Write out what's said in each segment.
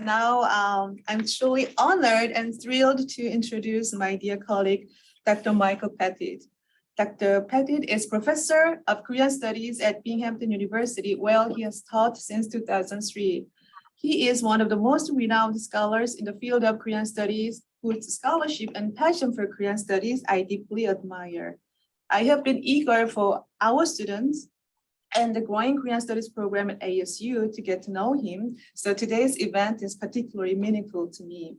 Now, I'm truly honored and thrilled to introduce my dear colleague, Dr. Michael Pettit. Dr. Pettit is Professor of Korean Studies at Binghamton University, where he has taught since 2003. He is one of the most renowned scholars in the field of Korean Studies, whose scholarship and passion for Korean Studies I deeply admire. I have been eager for our students and the growing Korean Studies program at ASU to get to know him, so today's event is particularly meaningful to me.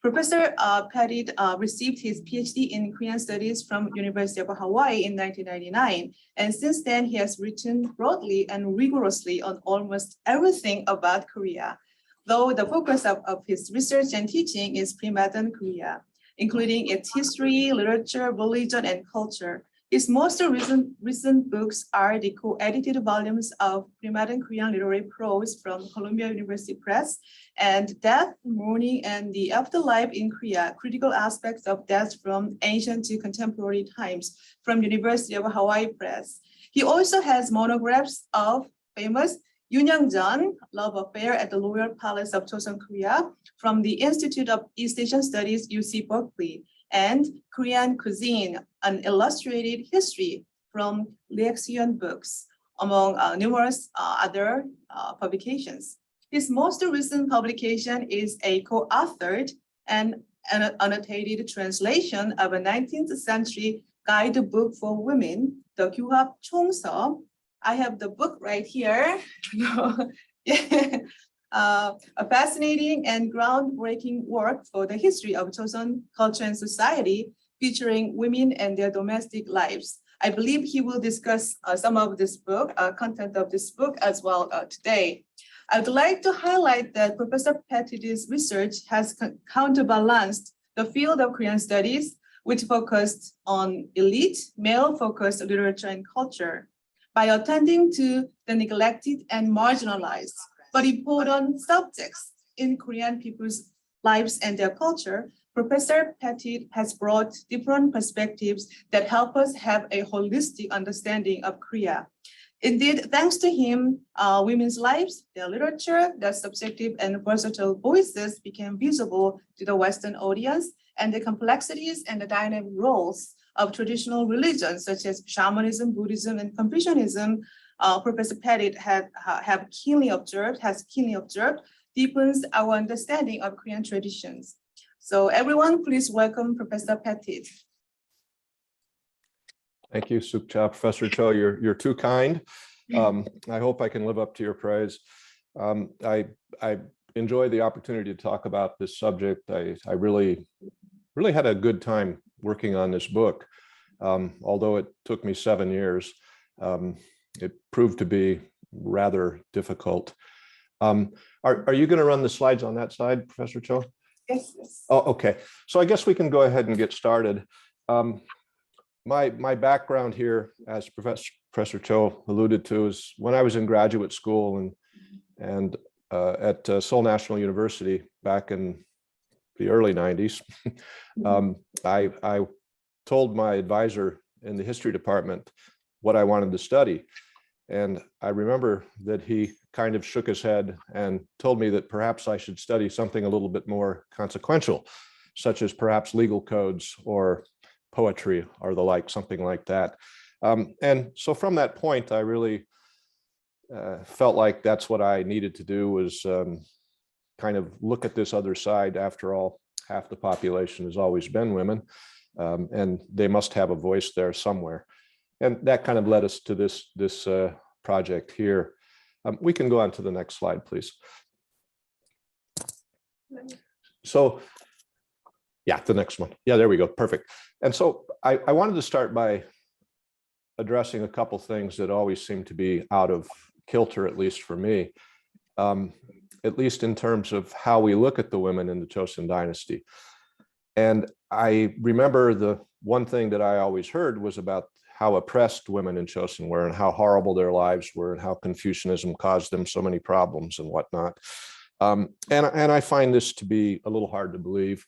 Professor Pettit received his PhD in Korean Studies from University of Hawaii in 1999, and since then he has written broadly and rigorously on almost everything about Korea, though the focus of his research and teaching is pre-modern Korea, including its history, literature, religion, and culture. His most recent books are the co-edited volumes of Pre-Modern Korean Literary Prose from Columbia University Press and Death, Mourning, and the Afterlife in Korea, Critical Aspects of Death from Ancient to Contemporary Times from University of Hawaii Press. He also has monographs of famous Yoon Young-jeon, Love Affair at the Royal Palace of Choson, Korea, from the Institute of East Asian Studies, UC Berkeley, and Korean Cuisine, an illustrated history from Lexion Books, among numerous other publications. His most recent publication is a co-authored and annotated translation of a 19th century guidebook for women, the Kyuhap Choson. I have the book right here. A fascinating and groundbreaking work for the history of Choson culture and society, featuring women and their domestic lives. I believe he will discuss some of this book, content of this book as well today. I would like to highlight that Professor Pettit's research has counterbalanced the field of Korean studies, which focused on elite, male-focused literature and culture, by attending to the neglected and marginalized but important subjects in Korean people's lives and their culture. Professor Pettit has brought different perspectives that help us have a holistic understanding of Korea. Indeed, thanks to him, women's lives, their literature, their subjective and versatile voices became visible to the Western audience, and the complexities and the dynamic roles of traditional religions such as shamanism, Buddhism, and Confucianism, Professor Pettit has keenly observed, deepens our understanding of Korean traditions. So everyone, please welcome Professor Pettit. Thank you, Sukcha. Professor Cho, you're too kind. I hope I can live up to your praise. I enjoy the opportunity to talk about this subject. I really had a good time working on this book, although it took me 7 years. It proved to be rather difficult. Are you going to run the slides on that side, Professor Cho? Yes. Oh, okay. So I guess we can go ahead and get started. My background here, as Professor Cho alluded to, is when I was in graduate school and at Seoul National University back in the early 90s. I told my advisor in the history department what I wanted to study. And I remember that he kind of shook his head and told me that perhaps I should study something a little bit more consequential, such as perhaps legal codes or poetry or the like, something like that. And so from that point, I really felt like that's what I needed to do, was kind of look at this other side. After all, half the population has always been women, and they must have a voice there somewhere. And that kind of led us to this project here. We can go on to the next slide, please. So, yeah, the next one. Yeah, there we go. Perfect. And so I wanted to start by addressing a couple things that always seem to be out of kilter, at least for me, at least in terms of how we look at the women in the Choson dynasty. And I remember the one thing that I always heard was about how oppressed women in Choson were and how horrible their lives were and how Confucianism caused them so many problems and whatnot. And I find this to be a little hard to believe.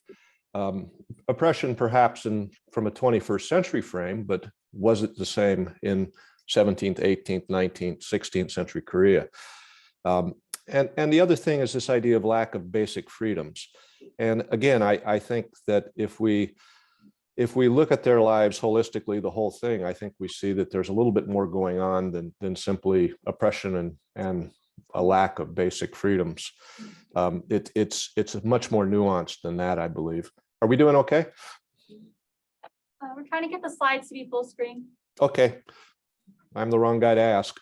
Oppression perhaps from a 21st century frame, but was it the same in 17th, 18th, 19th, 16th century Korea? And the other thing is this idea of lack of basic freedoms. And again, I think that if we look at their lives holistically, the whole thing, I think we see that there's a little bit more going on than simply oppression and a lack of basic freedoms. It's much more nuanced than that, I believe. Are we doing okay? We're trying to get the slides to be full screen. Okay. I'm the wrong guy to ask.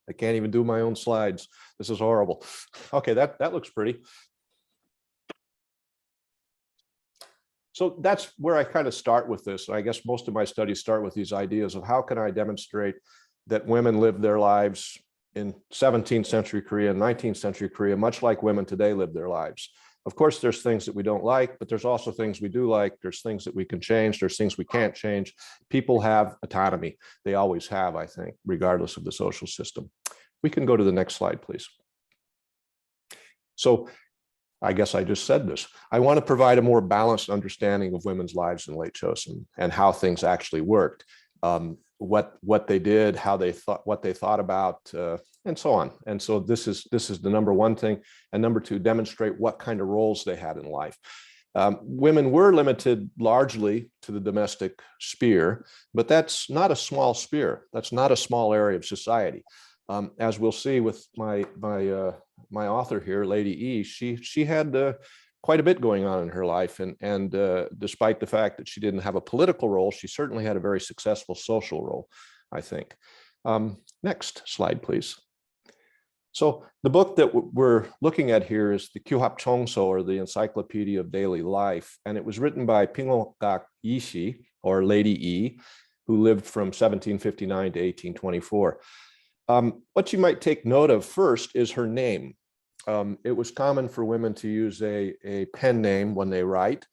I can't even do my own slides. This is horrible. Okay, that looks pretty. So that's where I kind of start with this. I guess most of my studies start with these ideas of how can I demonstrate that women lived their lives in 17th century Korea and 19th century Korea, much like women today live their lives. Of course, there's things that we don't like, but there's also things we do like. There's things that we can change. There's things we can't change. People have autonomy. They always have, I think, regardless of the social system. We can go to the next slide, please. So I guess I just said this. I want to provide a more balanced understanding of women's lives in late Choson and how things actually worked, what they did, how they thought, what they thought about, and so on. And so this is the number one thing. And number two, demonstrate what kind of roles they had in life. Women were limited largely to the domestic sphere, but that's not a small sphere. That's not a small area of society. As we'll see with my author here, Lady Yi, she had quite a bit going on in her life, and despite the fact that she didn't have a political role, she certainly had a very successful social role, I think. Next slide, please. So the book that we're looking at here is the Kyuhap Chongso, or the Encyclopedia of Daily Life, and it was written by Pinhôgak Yishi, or Lady Yi, who lived from 1759 to 1824. What you might take note of first is her name. It was common for women to use a pen name when they write,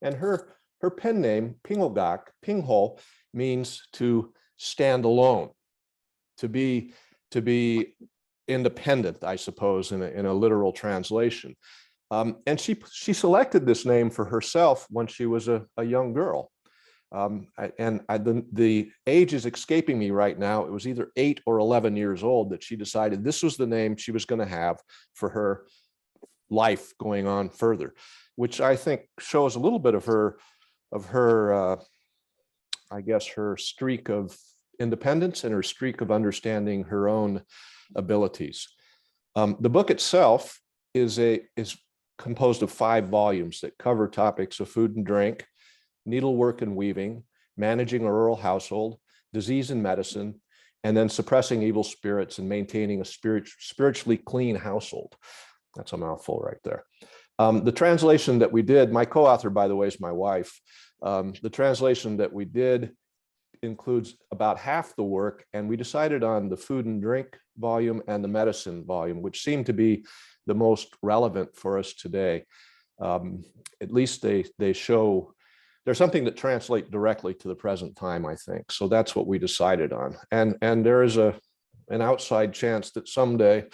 and her pen name, Pinhôgak, Pinhô, means to stand alone, to be independent, I suppose, in a literal translation. And she selected this name for herself when she was a young girl. The age is escaping me right now. It was either 8 or 11 years old that she decided this was the name she was going to have for her life going on further, which I think shows a little bit of her I guess her streak of independence and her streak of understanding her own abilities. The book itself is composed of 5 volumes that cover topics of food and drink, needlework and weaving, managing a rural household, disease and medicine, and then suppressing evil spirits and maintaining a spiritually clean household. That's a mouthful right there. The translation that we did, my co-author, by the way, is my wife. The translation that we did includes about half the work, and we decided on the food and drink volume and the medicine volume, which seemed to be the most relevant for us today. At least they show there's something that translates directly to the present time, I think. So that's what we decided on. And there is an outside chance that someday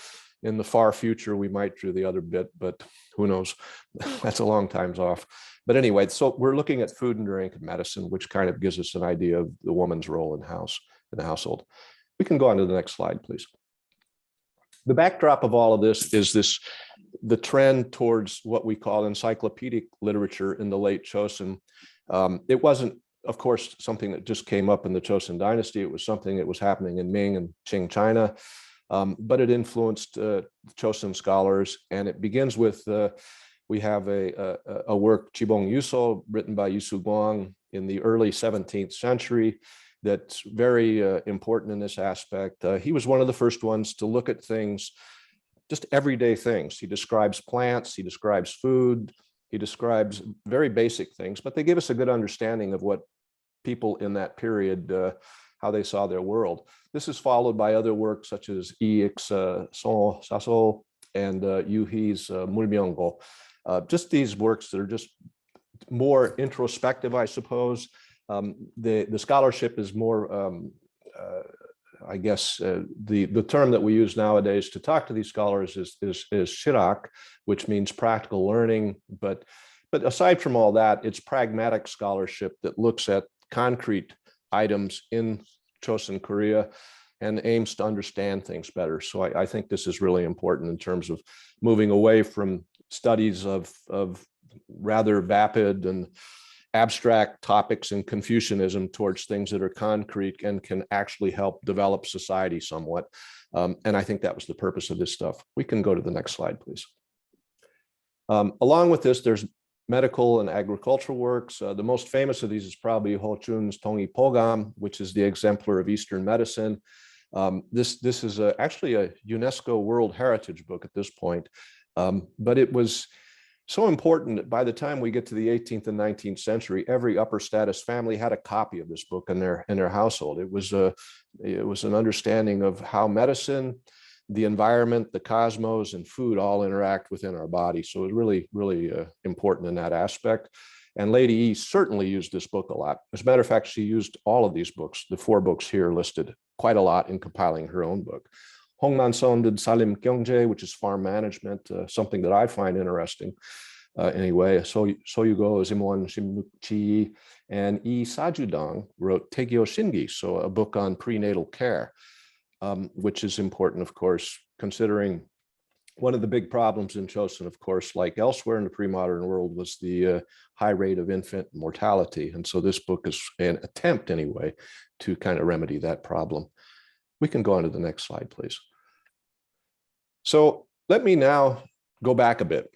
in the far future, we might do the other bit, but who knows? That's a long time's off. But anyway, so we're looking at food and drink and medicine, which kind of gives us an idea of the woman's role in the household. We can go on to the next slide, please. The backdrop of all of this is the trend towards what we call encyclopedic literature in the late Choson. It wasn't, of course, something that just came up in the Choson dynasty. It was something that was happening in Ming and Qing China, but it influenced Choson scholars. And it begins with, we have a work, Chibong Yuso, written by Yusu Guang in the early 17th century, that's very important in this aspect. He was one of the first ones to look at things, just everyday things. He describes plants, he describes food, he describes very basic things, but they give us a good understanding of what people in that period, how they saw their world. This is followed by other works such as Ix Son Saso and Yu He's Mulmyeongo. Just these works that are just more introspective, I suppose. The scholarship is more, I guess, the term that we use nowadays to talk to these scholars is shirak, which means practical learning. But aside from all that, it's pragmatic scholarship that looks at concrete items in Choson Korea and aims to understand things better. So I think this is really important in terms of moving away from studies of rather vapid and abstract topics and Confucianism towards things that are concrete and can actually help develop society somewhat. And I think that was the purpose of this stuff. We can go to the next slide, please. Along with this, there's medical and agricultural works. The most famous of these is probably Ho Chun's Tongi Pogam, which is the exemplar of Eastern medicine. This is actually a UNESCO World Heritage book at this point, but it was so important that by the time we get to the 18th and 19th century, every upper status family had a copy of this book in their household. It was an understanding of how medicine, the environment, the cosmos, and food all interact within our body. So it was really, really important in that aspect. And Lady Yi certainly used this book a lot. As a matter of fact, she used all of these books, the 4 books here listed, quite a lot in compiling her own book. Hongmanson did Salim Kyungjae, which is farm management, something that I find interesting. Anyway, so you go, Zimwon Shimnukchi, and Yi Sajudang wrote Tegyo Shingi, so a book on prenatal care, which is important, of course, considering one of the big problems in Choson, of course, like elsewhere in the pre-modern world, was the high rate of infant mortality. And so this book is an attempt, anyway, to kind of remedy that problem. We can go on to the next slide, please. So let me now go back a bit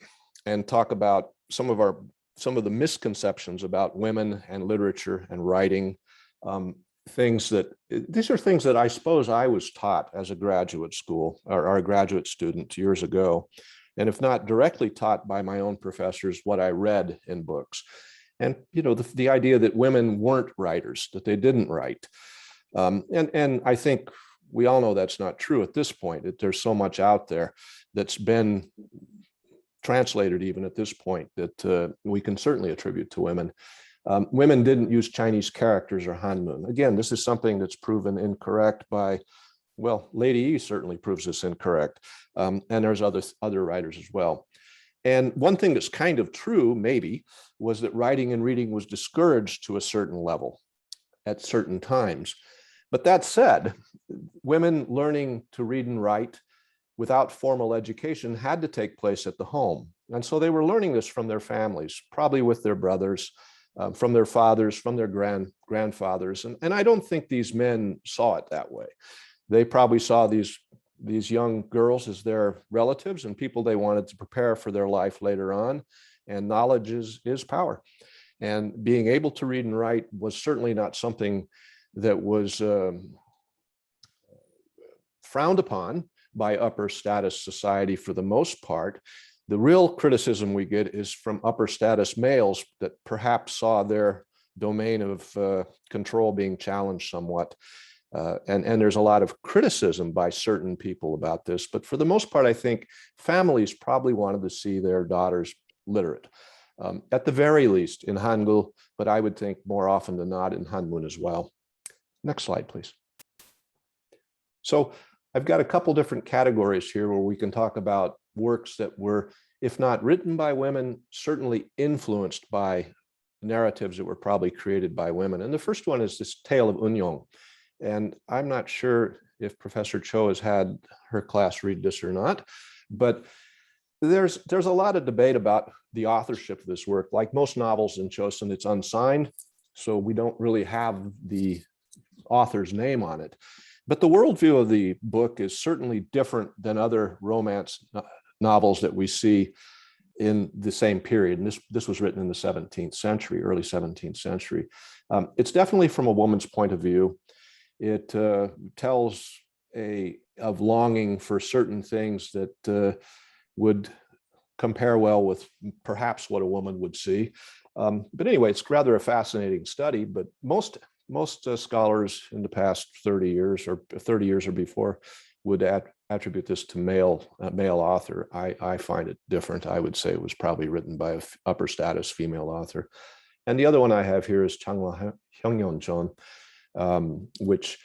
and talk about some of the misconceptions about women and literature and writing. These are things that I suppose I was taught as a graduate school or a graduate student years ago, and if not directly taught by my own professors, what I read in books. And the idea that women weren't writers, that they didn't write. And I think we all know that's not true at this point, that there's so much out there that's been translated even at this point that we can certainly attribute to women. Women didn't use Chinese characters or Hanmun. Again, this is something that's proven incorrect by, well, Lady Yi certainly proves this incorrect. And there's other writers as well. And one thing that's kind of true, maybe, was that writing and reading was discouraged to a certain level at certain times. But that said, women learning to read and write without formal education had to take place at the home. And so they were learning this from their families, probably with their brothers, from their fathers, from their grandfathers. And I don't think these men saw it that way. They probably saw these young girls as their relatives and people they wanted to prepare for their life later on. And knowledge is power. And being able to read and write was certainly not something that was frowned upon by upper status society for the most part. The real criticism we get is from upper status males that perhaps saw their domain of control being challenged somewhat. And there's a lot of criticism by certain people about this. But for the most part, I think families probably wanted to see their daughters literate, at the very least in Hangul, but I would think more often than not in Hanmun as well. Next slide, please. So I've got a couple different categories here where we can talk about works that were, if not written by women, certainly influenced by narratives that were probably created by women. And the first one is this Tale of Unyong. And I'm not sure if Professor Cho has had her class read this or not, but there's a lot of debate about the authorship of this work. Like most novels in Choson, it's unsigned, so we don't really have the author's name on it. But the worldview of the book is certainly different than other romance novels that we see in the same period. And this was written in the 17th century, early 17th century. It's definitely from a woman's point of view. It tells of longing for certain things that would compare well with perhaps what a woman would see. But anyway, it's rather a fascinating study, but most scholars in the past 30 years or before would attribute this to male author. I find it different. I would say it was probably written by an upper status female author. And the other one I have here is Changwa Hyungyeonjeon, which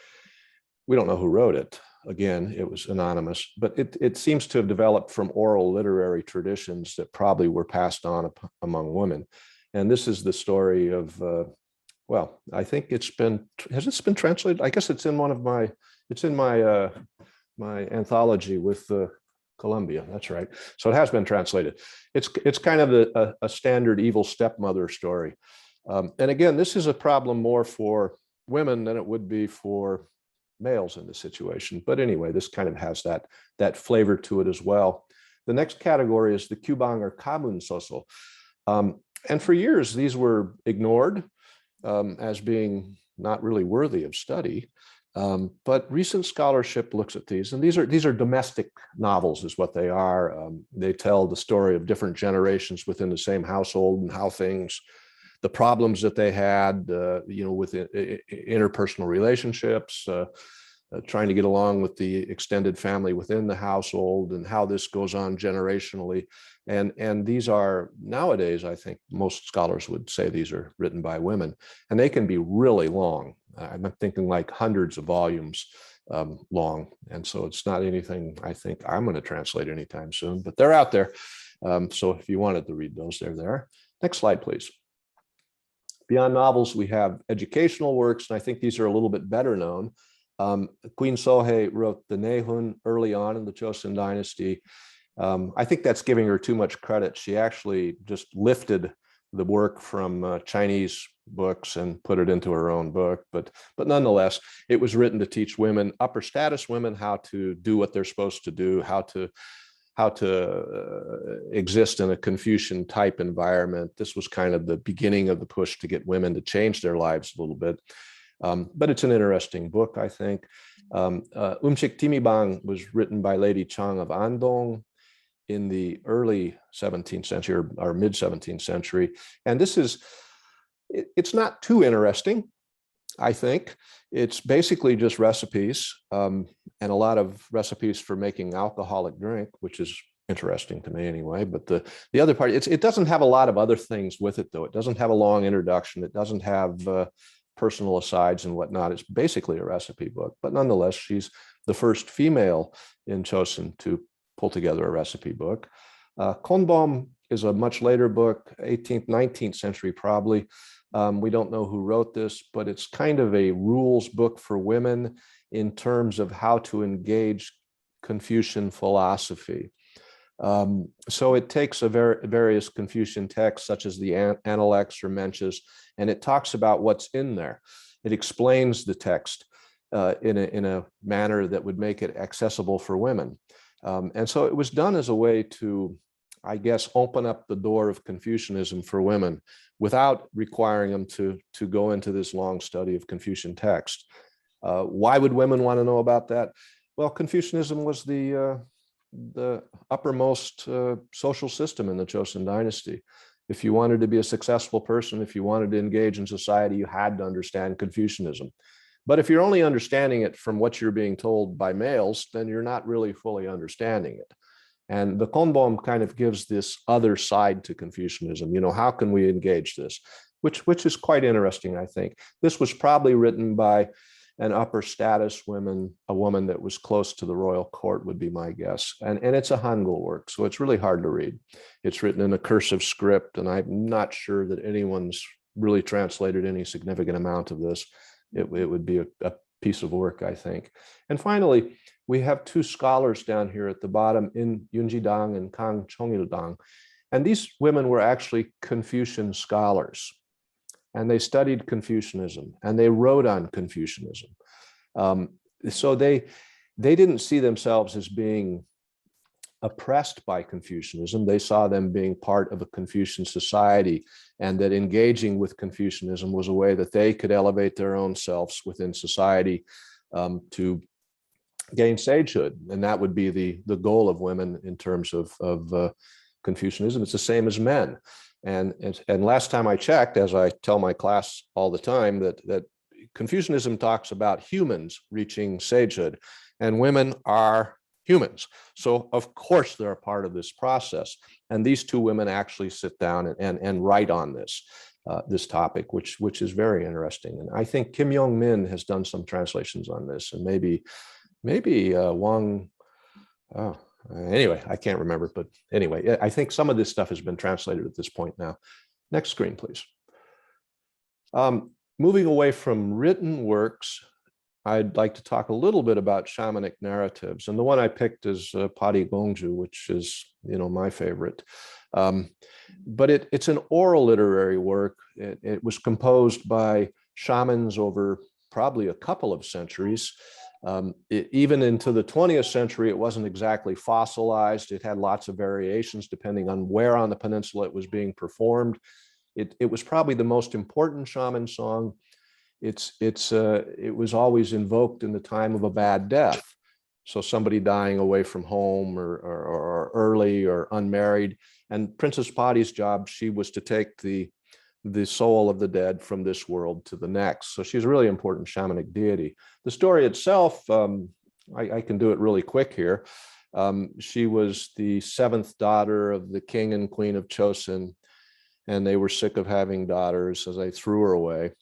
we don't know who wrote it. Again, it was anonymous, but it seems to have developed from oral literary traditions that probably were passed on among women. And this is the story of well, I think has it been translated? I guess it's in my anthology with Columbia. That's right. So it has been translated. It's kind of a standard evil stepmother story. And again, this is a problem more for women than it would be for males in this situation. But anyway, this kind of has that flavor to it as well. The next category is the Kyubang or Kamun Soso. And for years, these were ignored as being not really worthy of study. But recent scholarship looks at these, and these are domestic novels is what they are. They tell the story of different generations within the same household and how the problems that they had, with interpersonal relationships, trying to get along with the extended family within the household, and how this goes on generationally. And these are nowadays, I think most scholars would say these are written by women, and they can be really long. I'm thinking like hundreds of volumes long. And so it's not anything I think I'm going to translate anytime soon, but they're out there. So if you wanted to read those, they're there. Next slide, please. Beyond novels, we have educational works, and I think these are a little bit better known. Queen Sohei wrote the Nehun early on in the Choson dynasty. I think that's giving her too much credit. She actually just lifted the work from Chinese books and put it into her own book. But nonetheless, it was written to teach women, upper status women, how to do what they're supposed to do, how to exist in a Confucian type environment. This was kind of the beginning of the push to get women to change their lives a little bit. But it's an interesting book, I think. Umshik Timibang was written by Lady Chang of Andong in the early 17th century or mid 17th century. And it's not too interesting, I think. It's basically just recipes and a lot of recipes for making alcoholic drink, which is interesting to me anyway. But the other part, it doesn't have a lot of other things with it, though. It doesn't have a long introduction. It doesn't have personal asides and whatnot. It's basically a recipe book. But nonetheless, she's the first female in Choson to pull together a recipe book. Konbom is a much later book, 18th, 19th century probably. We don't know who wrote this, but it's kind of a rules book for women in terms of how to engage Confucian philosophy. So it takes various Confucian texts, such as the Analects or Mencius, and it talks about what's in there. It explains the text in a manner that would make it accessible for women. And so it was done as a way to, I guess, open up the door of Confucianism for women without requiring them to go into this long study of Confucian text. Why would women want to know about that? Well, Confucianism was the uppermost social system in the Choson dynasty. If you wanted to be a successful person, if you wanted to engage in society, you had to understand Confucianism. But if you're only understanding it from what you're being told by males, then you're not really fully understanding it. And the Konbom kind of gives this other side to Confucianism. How can we engage this? Which is quite interesting, I think. This was probably written by an upper status woman, a woman that was close to the royal court would be my guess. And it's a Hangul work, so it's really hard to read. It's written in a cursive script, and I'm not sure that anyone's really translated any significant amount of this. It would be a piece of work, I think. And finally, we have two scholars down here at the bottom, in Yunjidang and Kang Chongildang. And these women were actually Confucian scholars. And they studied Confucianism, and they wrote on Confucianism. So they didn't see themselves as being oppressed by Confucianism. They saw them being part of a Confucian society, and that engaging with Confucianism was a way that they could elevate their own selves within society to gain sagehood. And that would be the goal of women in terms of Confucianism. It's the same as men. And last time I checked, as I tell my class all the time, that Confucianism talks about humans reaching sagehood, and women are humans. So of course they're a part of this process. And these two women actually sit down and write on this topic, which is very interesting. And I think Kim Yong Min has done some translations on this, and maybe Wang. Oh. Anyway, I can't remember, but anyway, I think some of this stuff has been translated at this point now. Next screen, please. moving away from written works, I'd like to talk a little bit about shamanic narratives. And the one I picked is Padi Gongju, which is, my favorite. But it's an oral literary work. It was composed by shamans over probably a couple of centuries. Even into the 20th century, it wasn't exactly fossilized. It had lots of variations depending on where on the peninsula it was being performed. It was probably the most important shaman song. It was always invoked in the time of a bad death. So somebody dying away from home or early or unmarried. And Princess Padi's job, she was to take the soul of the dead from this world to the next. So she's a really important shamanic deity. The story itself, I can do it really quick here. She was the seventh daughter of the king and queen of Choson, and they were sick of having daughters, so they threw her away.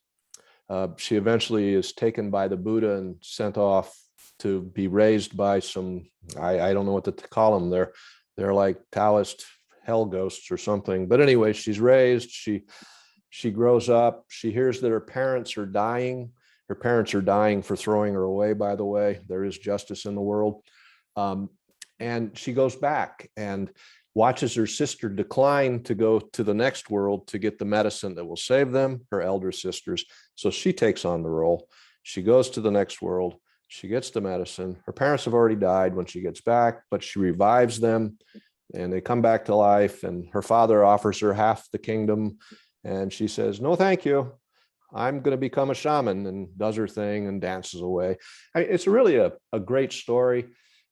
She eventually is taken by the Buddha and sent off to be raised by some, I don't know what to call them. They're like Taoist hell ghosts or something. But anyway, she's raised, she grows up, she hears that her parents are dying. Her parents are dying for throwing her away, by the way. There is justice in the world. And she goes back and watches her sister decline to go to the next world to get the medicine that will save them, her elder sisters. So she takes on the role. She goes to the next world. She gets the medicine. Her parents have already died when she gets back, but she revives them and they come back to life. And her father offers her half the kingdom. And she says, no, thank you. I'm going to become a shaman, and does her thing and dances away. It's really a great story.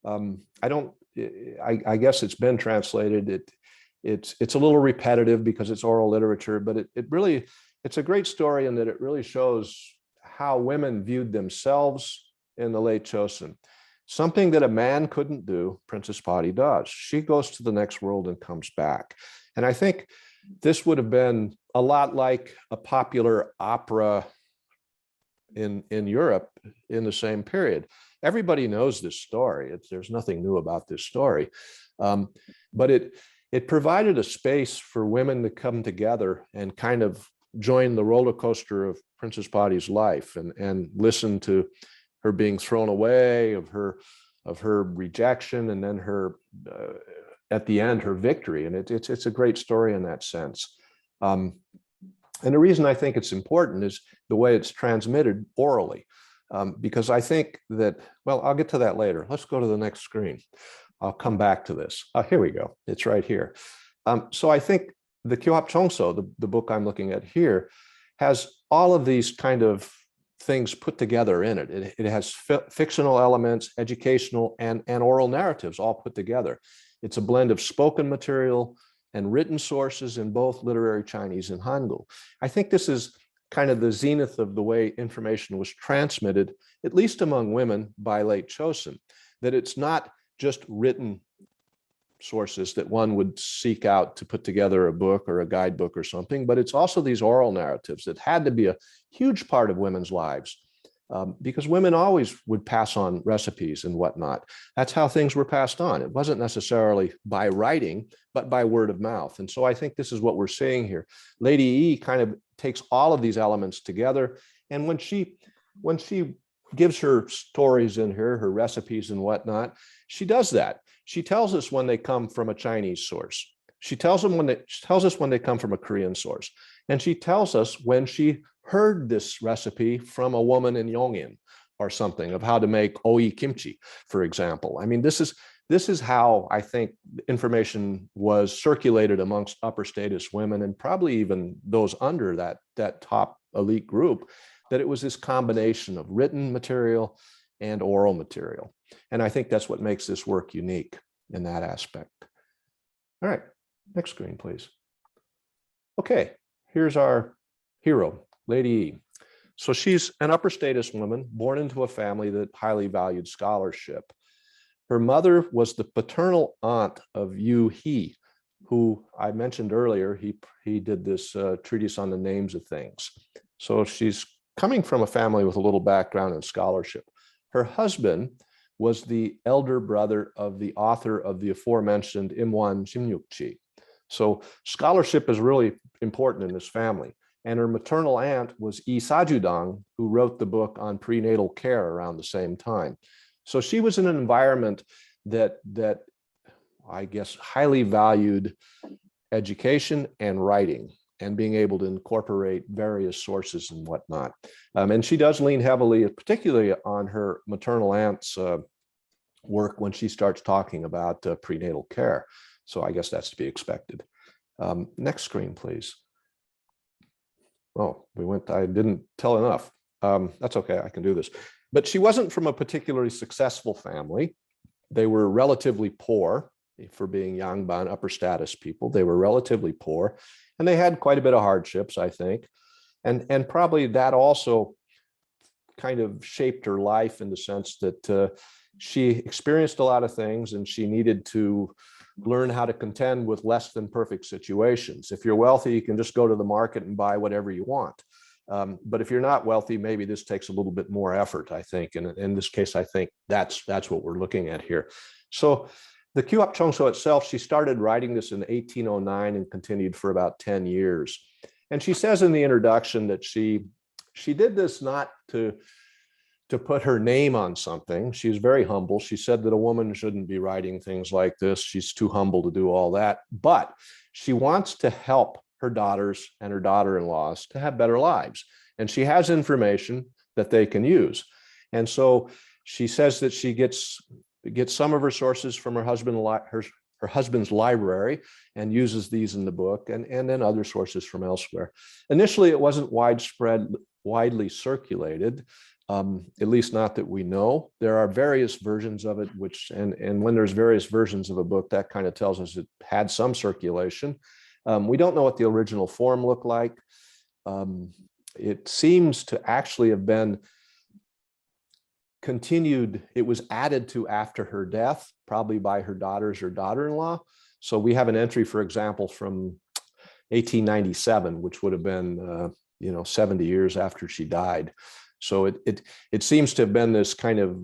I guess it's been translated. It's a little repetitive because it's oral literature, but it's a great story in that it really shows how women viewed themselves in the late Choson. Something that a man couldn't do, Princess Padi does. She goes to the next world and comes back. And I think this would have been a lot like a popular opera in Europe in the same period. Everybody knows this story. There's nothing new about this story. But it provided a space for women to come together and kind of join the roller coaster of Princess Padi's life and listen to her being thrown away, of her rejection, and then her at the end, her victory. And it's a great story in that sense. And the reason I think it's important is the way it's transmitted orally. Because I think that, well, I'll get to that later. Let's go to the next screen. I'll come back to this. Here we go. It's right here. So I think the Kyuhap Chongso, the book I'm looking at here, has all of these kind of things put together in it. It has fictional elements, educational, and oral narratives all put together. It's a blend of spoken material and written sources in both literary Chinese and Hangul. I think this is kind of the zenith of the way information was transmitted, at least among women, by late Choson, that it's not just written sources that one would seek out to put together a book or a guidebook or something, but it's also these oral narratives that had to be a huge part of women's lives, because women always would pass on recipes and whatnot. That's how things were passed on. It wasn't necessarily by writing, but by word of mouth. And so I think this is what we're seeing here. Lady Yi kind of takes all of these elements together. And when she gives her stories in here, her recipes and whatnot, she does that. She tells us when they come from a Chinese source. She tells us when they come from a Korean source. And she tells us when she heard this recipe from a woman in Yongin or something, of how to make oi kimchi, for example. I mean, this is how I think information was circulated amongst upper status women, and probably even those under that top elite group, that it was this combination of written material and oral material. And I think that's what makes this work unique in that aspect. All right, next screen, please. Okay, here's our hero, Lady Yi. So she's an upper status woman born into a family that highly valued scholarship. Her mother was the paternal aunt of Yu He, who I mentioned earlier. He did this treatise on the names of things. So she's coming from a family with a little background in scholarship. Her husband was the elder brother of the author of the aforementioned Imwan Jimnyukchi. So scholarship is really important in this family. And her maternal aunt was Yi Sajudang, who wrote the book on prenatal care around the same time. So she was in an environment that I guess highly valued education and writing and being able to incorporate various sources and whatnot. And she does lean heavily, particularly on her maternal aunt's work when she starts talking about prenatal care. So I guess that's to be expected. Next screen, please. Oh, I didn't tell enough. That's okay, I can do this. But she wasn't from a particularly successful family. They were relatively poor for being Yangban, upper status people. They were relatively poor, and they had quite a bit of hardships, I think. And probably that also kind of shaped her life in the sense that she experienced a lot of things and she needed to learn how to contend with less than perfect situations. If you're wealthy, you can just go to the market and buy whatever you want. But if you're not wealthy, maybe this takes a little bit more effort, I think. And in this case, I think that's what we're looking at here. So the Kyuhap Chongso itself, she started writing this in 1809 and continued for about 10 years. And she says in the introduction that she did this not to put her name on something. She was very humble. She said that a woman shouldn't be writing things like this. She's too humble to do all that. But she wants to help her daughters and her daughter-in-laws to have better lives. And she has information that they can use. And so she says that she gets some of her sources from her husband's library and uses these in the book, and then other sources from elsewhere. Initially, it wasn't widely circulated. At least not that we know. There are various versions of it, and when there's various versions of a book, that kind of tells us it had some circulation. We don't know what the original form looked like. It seems to actually have been continued. It was added to after her death, probably by her daughters or daughter-in-law. So we have an entry, for example, from 1897, which would have been 70 years after she died. So it seems to have been this kind of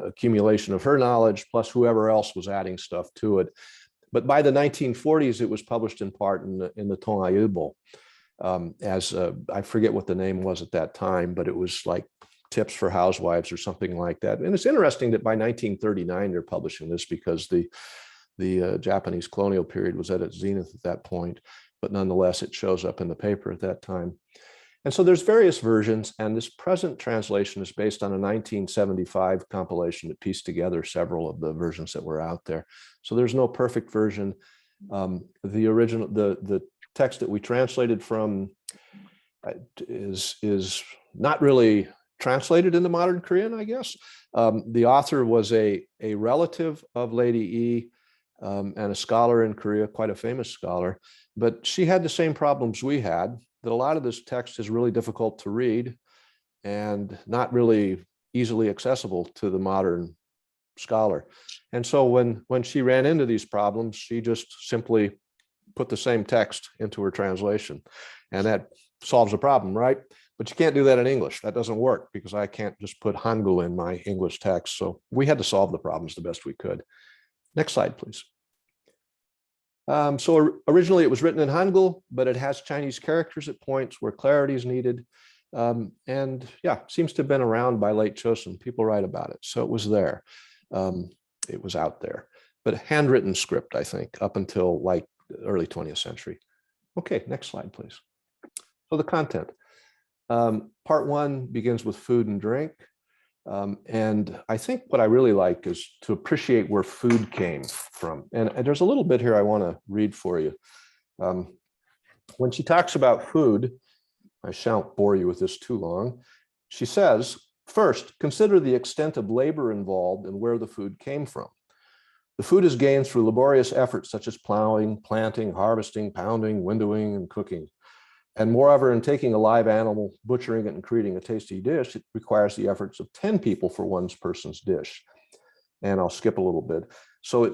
accumulation of her knowledge plus whoever else was adding stuff to it. But by the 1940s, it was published in part in the Tonghai as I forget what the name was at that time, but it was like tips for housewives or something like that. And it's interesting that by 1939 they're publishing this because the Japanese colonial period was at its zenith at that point. But nonetheless, it shows up in the paper at that time. And so there's various versions, and this present translation is based on a 1975 compilation that pieced together several of the versions that were out there. So there's no perfect version. The original, the text that we translated from is not really translated into modern Korean, I guess. The author was a relative of Lady Yi and a scholar in Korea, quite a famous scholar, but she had the same problems we had, that a lot of this text is really difficult to read and not really easily accessible to the modern scholar. And so when she ran into these problems, she just simply put the same text into her translation, and that solves the problem, right? But you can't do that in English. That doesn't work because I can't just put Hangul in my English text. So we had to solve the problems the best we could. Next slide, please. So originally it was written in Hangul, but it has Chinese characters at points where clarity is needed. And yeah, seems to have been around by late Choson. People write about it. So it was there. It was out there. But handwritten script, I think, up until like the early 20th century. Okay, next slide, please. So the content. Part one begins with food and drink. And I think what I really like is to appreciate where food came from. And there's a little bit here I want to read for you. When she talks about food, I shan't bore you with this too long. She says, first, consider the extent of labor involved and where the food came from. The food is gained through laborious efforts such as plowing, planting, harvesting, pounding, windowing, and cooking. And moreover, in taking a live animal, butchering it, and creating a tasty dish, it requires the efforts of 10 people for one person's dish. And I'll skip a little bit. So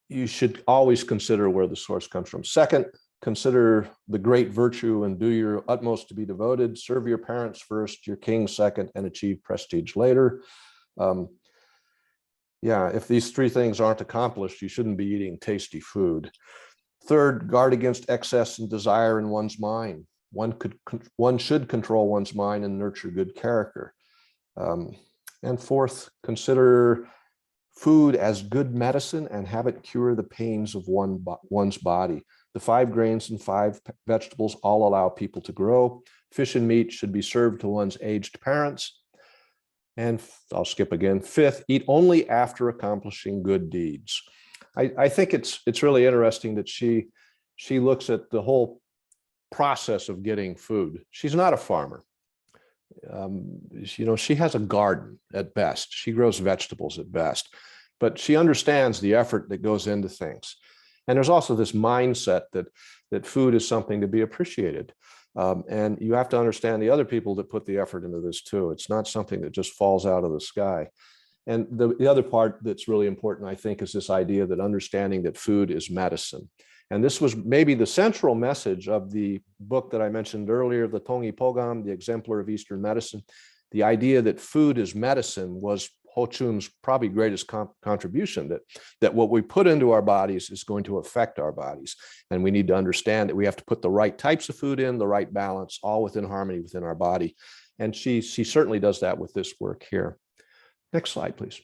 you should always consider where the source comes from. Second, consider the great virtue and do your utmost to be devoted. Serve your parents first, your king second, and achieve prestige later. Yeah, if these three things aren't accomplished, you shouldn't be eating tasty food. Third, guard against excess and desire in one's mind. one should control one's mind and nurture good character. And fourth, consider food as good medicine and have it cure the pains of one's body. The 5 grains and 5 vegetables all allow people to grow. Fish and meat should be served to one's aged parents. And I'll skip again. Fifth, eat only after accomplishing good deeds. I think it's really interesting that she looks at the whole process of getting food. She's not a farmer. She has a garden at best. She grows vegetables at best, but she understands the effort that goes into things. And there's also this mindset that food is something to be appreciated. And you have to understand the other people that put the effort into this too. It's not something that just falls out of the sky. And the other part that's really important, I think, is this idea that understanding that food is medicine. And this was maybe the central message of the book that I mentioned earlier, the Tongi Pogam, the Exemplar of Eastern Medicine. The idea that food is medicine was Ho Chun's probably greatest contribution, that what we put into our bodies is going to affect our bodies. And we need to understand that we have to put the right types of food in, the right balance, all within harmony within our body. And she certainly does that with this work here. Next slide, please.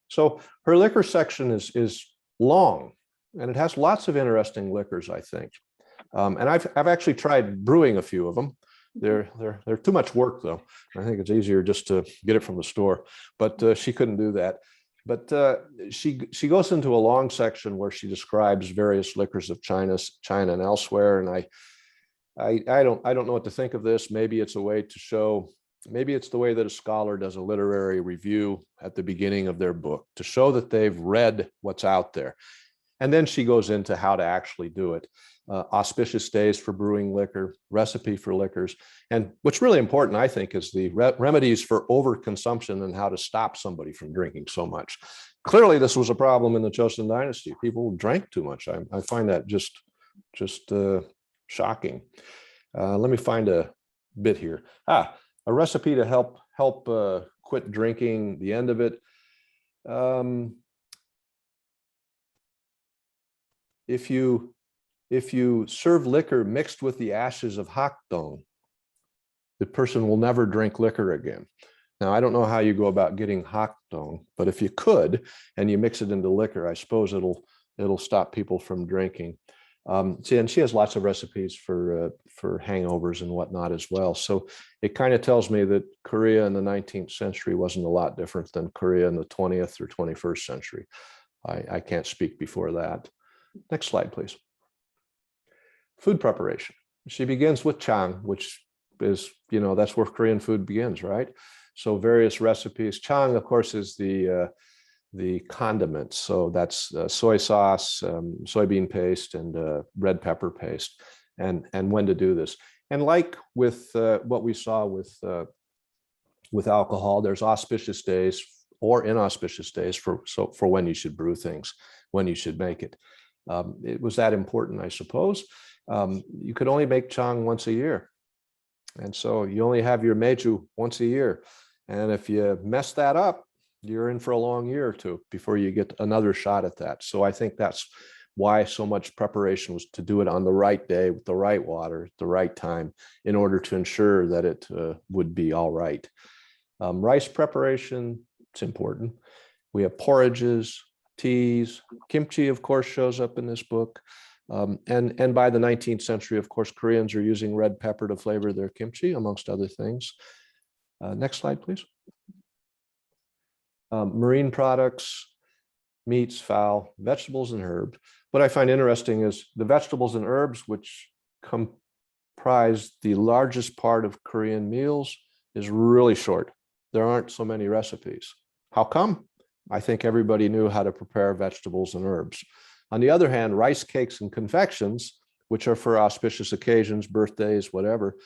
So her liquor section is long, and it has lots of interesting liquors, I think. And I've actually tried brewing a few of them. They're too much work, though. I think it's easier just to get it from the store, but she couldn't do that. But she goes into a long section where she describes various liquors of China and elsewhere. And I don't know what to think of this. Maybe it's a way to show, maybe it's the way that a scholar does a literary review at the beginning of their book to show that they've read what's out there. And then she goes into how to actually do it. Auspicious days for brewing liquor, recipe for liquors. And what's really important, I think, is the remedies for overconsumption and how to stop somebody from drinking so much. Clearly, this was a problem in the Choson dynasty. People drank too much. I find that just shocking. Let me find a bit here. A recipe to help quit drinking, the end of it. If you serve liquor mixed with the ashes of hakdong, the person will never drink liquor again. Now, I don't know how you go about getting hakdong, but if you could, and you mix it into liquor, I suppose it'll stop people from drinking. And she has lots of recipes for hangovers and whatnot as well. So it kind of tells me that Korea in the 19th century wasn't a lot different than Korea in the 20th or 21st century. I can't speak before that. Next slide, please. Food preparation. She begins with chang, which is, that's where Korean food begins, right? So various recipes. Chang, of course, is the condiments. So that's soy sauce, soybean paste, and red pepper paste, and when to do this. And like with what we saw with alcohol, there's auspicious days or inauspicious days for when you should brew things, when you should make it. It was that important, I suppose. You could only make chang once a year. And so you only have your meiju once a year. And if you mess that up, you're in for a long year or two before you get another shot at that. So I think that's why so much preparation was to do it on the right day with the right water, at the right time, in order to ensure that it would be all right. Rice preparation, it's important. We have porridges, teas, kimchi, of course, shows up in this book. And by the 19th century, of course, Koreans are using red pepper to flavor their kimchi, amongst other things. Next slide, please. Marine products, meats, fowl, vegetables, and herbs. What I find interesting is the vegetables and herbs, which comprise the largest part of Korean meals, is really short. There aren't so many recipes. How come? I think everybody knew how to prepare vegetables and herbs. On the other hand, rice cakes and confections, which are for auspicious occasions, birthdays, whatever,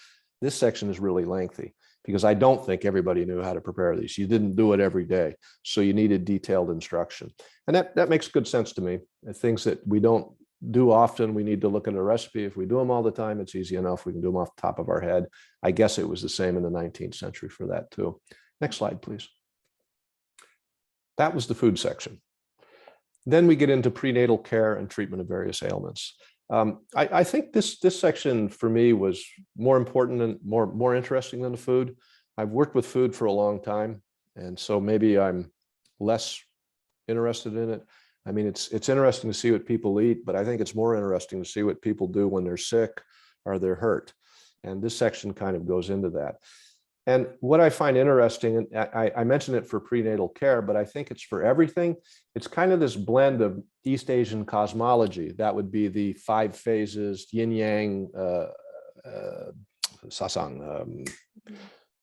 this section is really lengthy because I don't think everybody knew how to prepare these. You didn't do it every day, so you needed detailed instruction. And that makes good sense to me. Things that we don't do often, we need to look at a recipe. If we do them all the time, it's easy enough. We can do them off the top of our head. I guess it was the same in the 19th century for that too. Next slide, please. That was the food section. Then we get into prenatal care and treatment of various ailments. I think this section for me was more important and more interesting than the food. I've worked with food for a long time, and so maybe I'm less interested in it. I mean, it's interesting to see what people eat, but I think it's more interesting to see what people do when they're sick or they're hurt. And this section kind of goes into that. And what I find interesting, and I mentioned it for prenatal care, but I think it's for everything. It's kind of this blend of East Asian cosmology. That would be the 5 phases, yin yang, sasang,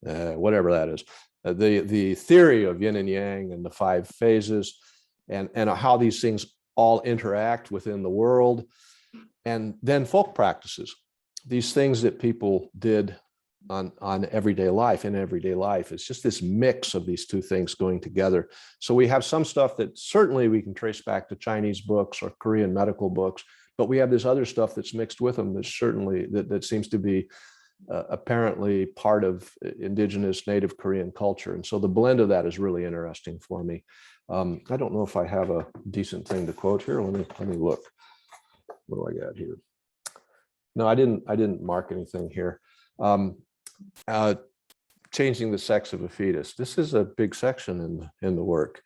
whatever that is. The theory of yin and yang and the 5 phases, and how these things all interact within the world. And then folk practices, these things that people did on everyday life, in everyday life. It's just this mix of these 2 things going together. So we have some stuff that certainly we can trace back to Chinese books or Korean medical books, but we have this other stuff that's mixed with them that's certainly, that seems to be apparently part of indigenous native Korean culture. And so the blend of that is really interesting for me. I don't know if I have a decent thing to quote here. Let me look. What do I got here? No, I didn't mark anything here. Changing the sex of a fetus. This is a big section in the work.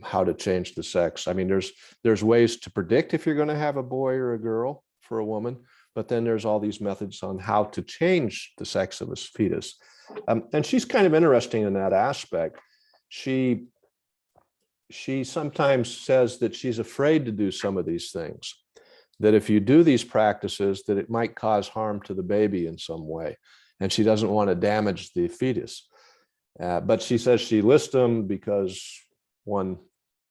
How to change the sex. I mean, there's ways to predict if you're going to have a boy or a girl for a woman, but then there's all these methods on how to change the sex of a fetus. And she's kind of interesting in that aspect. She sometimes says that she's afraid to do some of these things, that if you do these practices, that it might cause harm to the baby in some way. And she doesn't want to damage the fetus. But she says she lists them because one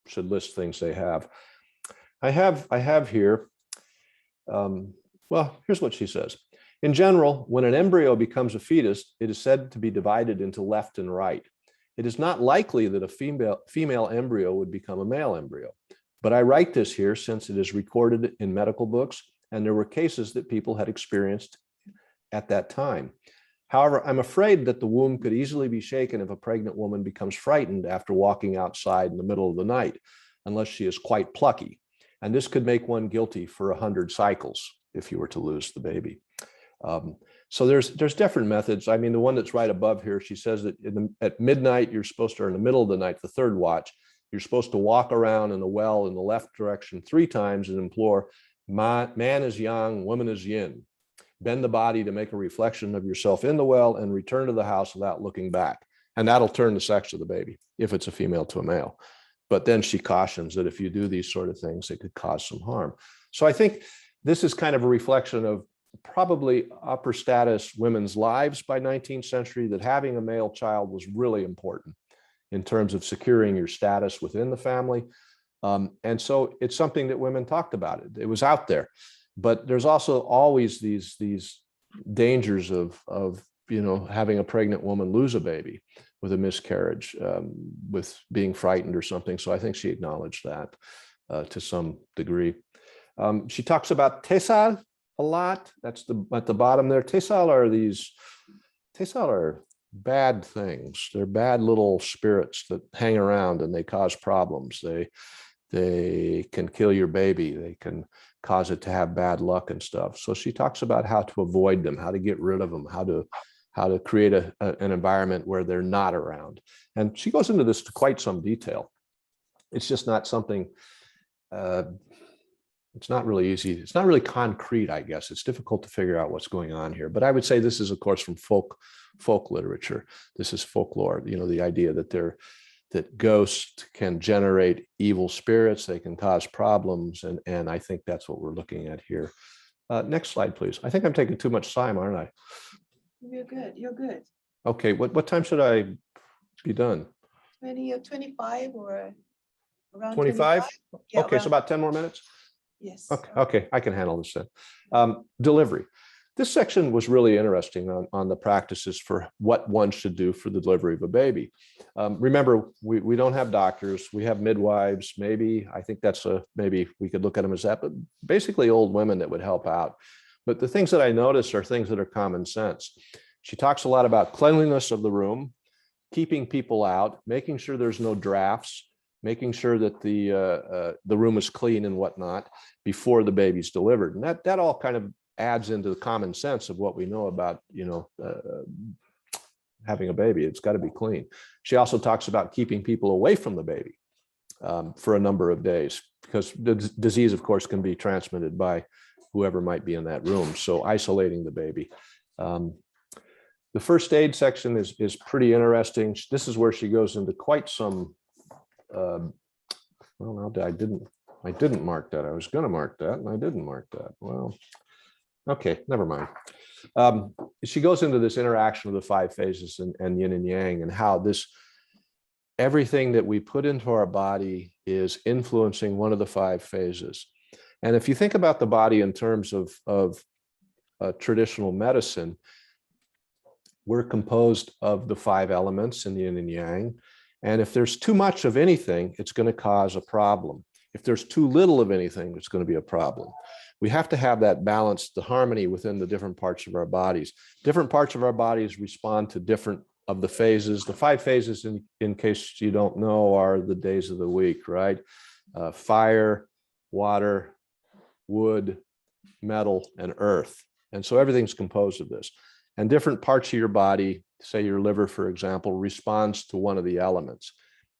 should list things they have. I have here, well, here's what she says. In general, when an embryo becomes a fetus, it is said to be divided into left and right. It is not likely that a female embryo would become a male embryo. But I write this here since it is recorded in medical books, and there were cases that people had experienced at that time. However, I'm afraid that the womb could easily be shaken if a pregnant woman becomes frightened after walking outside in the middle of the night, unless she is quite plucky. And this could make one guilty for 100 cycles if you were to lose the baby. So there's different methods. I mean, the one that's right above here, she says that at midnight, you're supposed to, or in the middle of the night, the 3rd watch, you're supposed to walk around in the well in the left direction 3 times and implore, man is yang, woman is yin. Bend the body to make a reflection of yourself in the well and return to the house without looking back. And that'll turn the sex of the baby, if it's a female to a male. But then she cautions that if you do these sort of things, it could cause some harm. So I think this is kind of a reflection of probably upper status women's lives by 19th century, that having a male child was really important in terms of securing your status within the family. And so it's something that women talked about. It was out there. But there's also always these dangers of having a pregnant woman lose a baby with a miscarriage, with being frightened or something. So I think she acknowledged that to some degree. She talks about tesal a lot. That's at the bottom there. Tesal are bad things. They're bad little spirits that hang around and they cause problems. They can kill your baby. They can cause it to have bad luck and stuff. So she talks about how to avoid them, how to get rid of them, how to create an environment where they're not around. And she goes into this to quite some detail. It's just not something, it's not really easy. It's not really concrete, I guess. It's difficult to figure out what's going on here. But I would say this is, of course, from folk literature. This is folklore, the idea that ghosts can generate evil spirits, they can cause problems, and I think that's what we're looking at here. Next slide, please. I think I'm taking too much time, aren't I? You're good. You're good. Okay, what time should I be done? 20 or 25 or around 25? Yeah, okay, so about 10 more minutes? Yes. Okay, I can handle this then. Delivery. This section was really interesting on the practices for what one should do for the delivery of a baby. Remember, we don't have doctors, we have midwives. Maybe, I think maybe we could look at them as that, but basically old women that would help out. But the things that I notice are things that are common sense. She talks a lot about cleanliness of the room, keeping people out, making sure there's no drafts, making sure that the room is clean and whatnot before the baby's delivered. And that all kind of adds into the common sense of what we know about, having a baby. It's got to be clean. She also talks about keeping people away from the baby for a number of days, because the disease, of course, can be transmitted by whoever might be in that room. So isolating the baby. The first aid section is pretty interesting. This is where she goes into quite some, well, no, I didn't mark that. I was going to mark that and I didn't mark that. Well, okay, never mind. She goes into this interaction of the 5 phases and yin and yang, and how everything that we put into our body is influencing one of the 5 phases. And if you think about the body in terms of traditional medicine, we're composed of the 5 elements in the yin and yang. And if there's too much of anything, it's going to cause a problem. If there's too little of anything, it's going to be a problem. We have to have that balance, the harmony within the different parts of our bodies. Different parts of our bodies respond to different of the phases. The 5 phases, in case you don't know, are the days of the week, right? Fire, water, wood, metal, and earth. And so everything's composed of this. And different parts of your body, say your liver, for example, responds to one of the elements.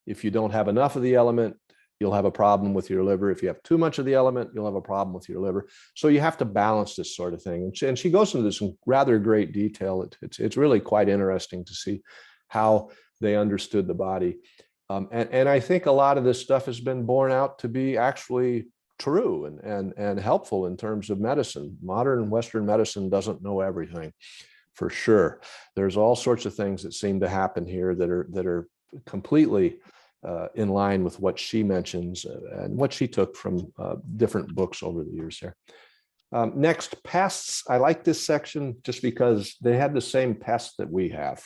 If you don't have enough of the element, you'll have a problem with your liver. If you have too much of the element, you'll have a problem with your liver. So you have to balance this sort of thing. And she goes into this in rather great detail. It's really quite interesting to see how they understood the body. And I think a lot of this stuff has been borne out to be actually true and helpful in terms of medicine. Modern Western medicine doesn't know everything, for sure. There's all sorts of things that seem to happen here that are completely in line with what she mentions and what she took from different books over the years there. Next, pests. I like this section just because they had the same pests that we have.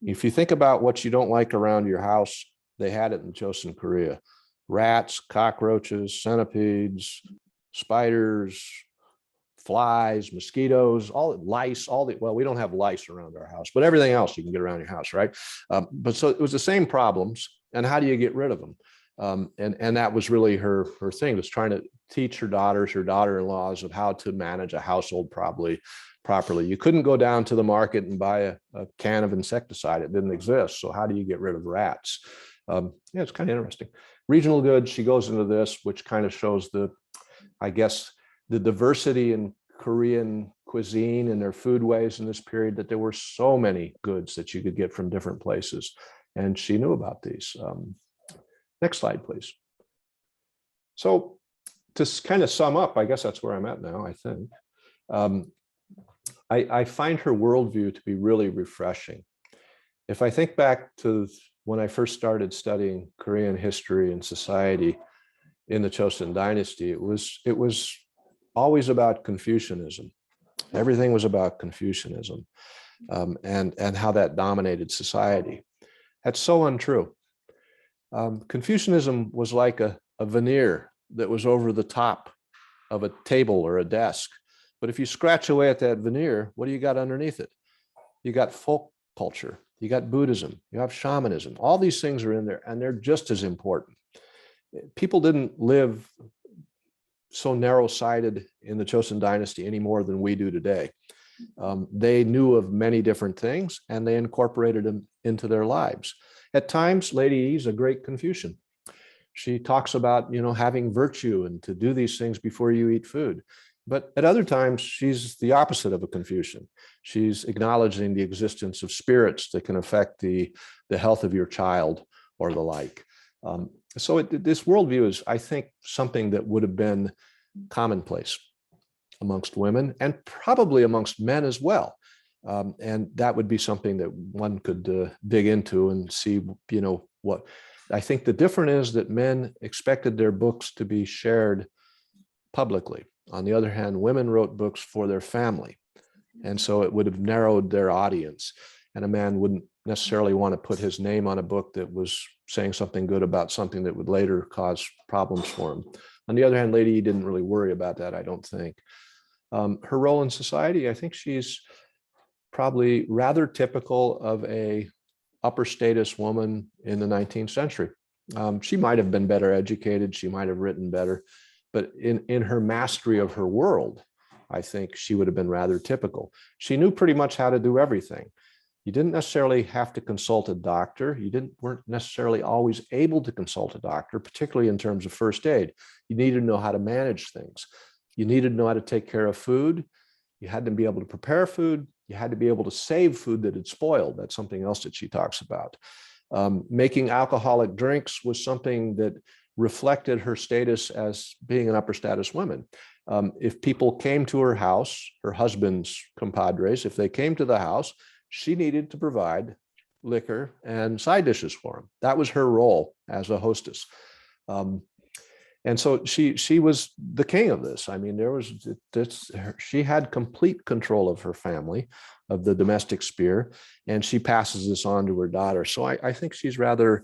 If you think about what you don't like around your house, they had it in Choson, Korea. Rats, cockroaches, centipedes, spiders, flies, mosquitoes, lice, well, we don't have lice around our house, but everything else you can get around your house, right? But so it was the same problems. And how do you get rid of them? And that was really her thing, was trying to teach her daughters, her daughter-in-laws, of how to manage a household properly. You couldn't go down to the market and buy a can of insecticide. It didn't exist. So how do you get rid of rats? Yeah, it's kind of interesting. Regional goods, she goes into this, which kind of shows the diversity in Korean cuisine and their foodways in this period, that there were so many goods that you could get from different places. And she knew about these. Next slide, please. So to kind of sum up, I guess that's where I'm at now, I think. I find her worldview to be really refreshing. If I think back to when I first started studying Korean history and society in the Choson dynasty, it was always about Confucianism. Everything was about Confucianism and how that dominated society. That's so untrue. Confucianism was like a veneer that was over the top of a table or a desk. But if you scratch away at that veneer, what do you got underneath it? You got folk culture, you got Buddhism, you have shamanism. All these things are in there, and they're just as important. People didn't live so narrow-sighted in the Choson dynasty any more than we do today. They knew of many different things, and they incorporated them into their lives. At times, Lady Yi is a great Confucian. She talks about, having virtue and to do these things before you eat food. But at other times, she's the opposite of a Confucian. She's acknowledging the existence of spirits that can affect the health of your child or the like. So this worldview is, I think, something that would have been commonplace amongst women and probably amongst men as well. And that would be something that one could dig into and see, what. I think the difference is that men expected their books to be shared publicly. On the other hand, women wrote books for their family. And so it would have narrowed their audience. And a man wouldn't necessarily want to put his name on a book that was saying something good about something that would later cause problems for him. On the other hand, Lady Yi didn't really worry about that, I don't think. Her role in society, I think she's probably rather typical of a upper status woman in the 19th century. She might have been better educated. She might have written better, but in her mastery of her world, I think she would have been rather typical. She knew pretty much how to do everything. You didn't necessarily have to consult a doctor. You weren't necessarily always able to consult a doctor, particularly in terms of first aid. You needed to know how to manage things. You needed to know how to take care of food. You had to be able to prepare food. You had to be able to save food that had spoiled. That's something else that she talks about. Making alcoholic drinks was something that reflected her status as being an upper status woman. If people came to her house, her husband's compadres, if they came to the house, she needed to provide liquor and side dishes for them. That was her role as a hostess. And so she was the king of this. I mean, she had complete control of her family, of the domestic sphere, and she passes this on to her daughter. So I think she's rather,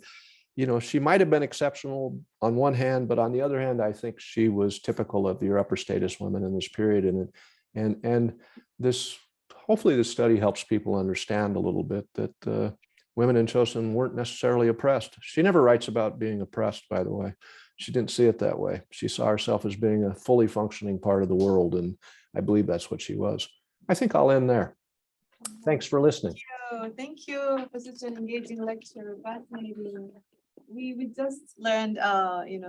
she might have been exceptional on one hand, but on the other hand, I think she was typical of your upper status women in this period. And this, hopefully this study helps people understand a little bit that women in Choson weren't necessarily oppressed. She never writes about being oppressed, by the way. She didn't see it that way. She saw herself as being a fully functioning part of the world, and I believe that's what she was. I think I'll end there. Thanks for listening. Thank you for such an engaging lecture. Fascinating. We just learned,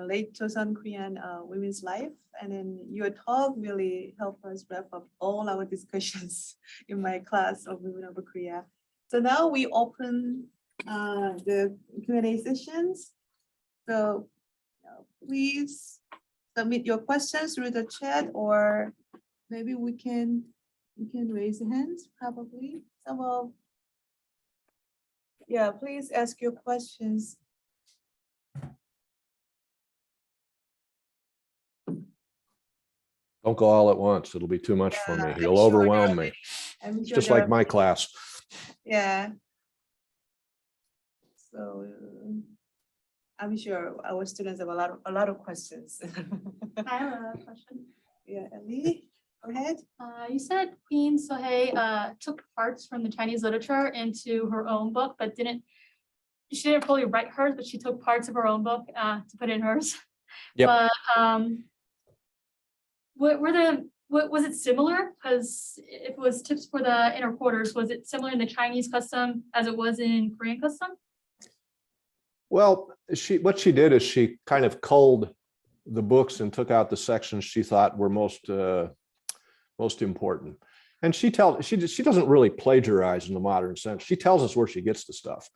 late Choson Korean women's life, and then your talk really helped us wrap up all our discussions in my class of Women of Korea. So now we open the Q&A sessions. So please submit your questions through the chat, or maybe we can raise hands, probably. Please ask your questions. Don't go all at once. It'll be too much for me. I'm You'll sure overwhelm me. It's just like my class. Yeah. So I'm sure our students have a lot of questions. I have a question. Yeah, Ellie, go ahead. You said Queen Sohei took parts from the Chinese literature into her own book, but she didn't fully write hers, but she took parts of her own book to put in hers. Yep. But was it similar? Because if it was tips for the inner quarters, was it similar in the Chinese custom as it was in Korean custom? Well, what she did is she kind of culled the books and took out the sections she thought were most important. And she doesn't really plagiarize in the modern sense. She tells us where she gets the stuff.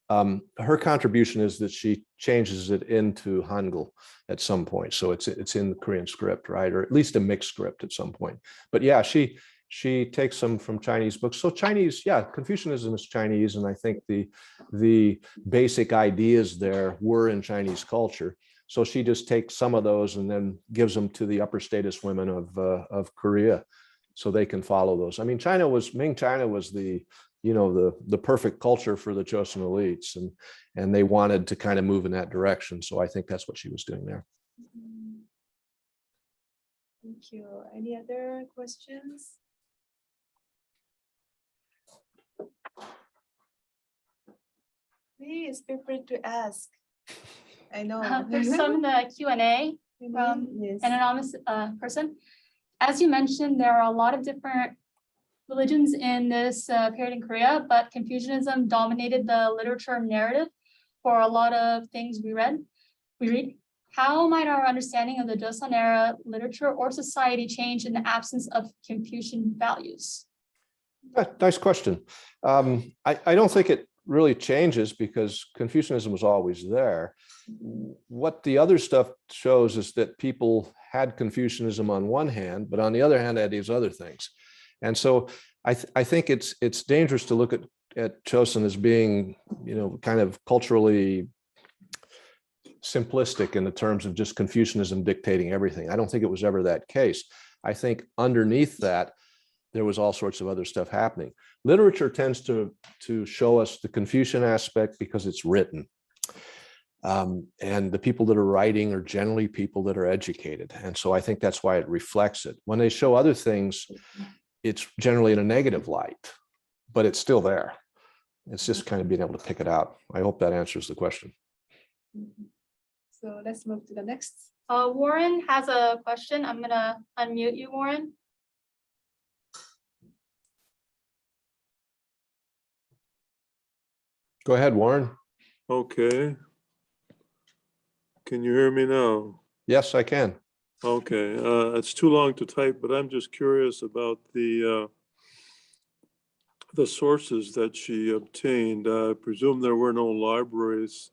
Her contribution is that she changes it into Hangul at some point. So it's in the Korean script, right? Or at least a mixed script at some point. But yeah, she takes some from Chinese books. So Chinese, yeah, Confucianism is Chinese. And I think the basic ideas there were in Chinese culture. So she just takes some of those and then gives them to the upper status women of Korea, so they can follow those. I mean, Ming China was the perfect culture for the Choson elites, and they wanted to kind of move in that direction. So I think that's what she was doing there. Thank you. Any other questions? Please feel free to ask. I know. There's some in the Q&A from Yes. an anonymous person. As you mentioned, there are a lot of different religions in this period in Korea, but Confucianism dominated the literature narrative for a lot of things we read. How might our understanding of the Joseon era literature or society change in the absence of Confucian values? Nice question. I don't think it really changes because Confucianism was always there. What the other stuff shows is that people had Confucianism on one hand, but on the other hand, had these other things. And so I think it's dangerous to look at Choson as being, kind of culturally simplistic in the terms of just Confucianism dictating everything. I don't think it was ever that case. I think underneath that, there was all sorts of other stuff happening. Literature tends to show us the Confucian aspect because it's written. And the people that are writing are generally people that are educated. And so I think that's why it reflects it. When they show other things, it's generally in a negative light, but it's still there. It's just kind of being able to pick it out. I hope that answers the question. So let's move to the next. Warren has a question. I'm gonna unmute you, Warren. Go ahead, Warren. Okay. Can you hear me now? Yes, I can. Okay, it's too long to type, but I'm just curious about the sources that she obtained. I presume there were no libraries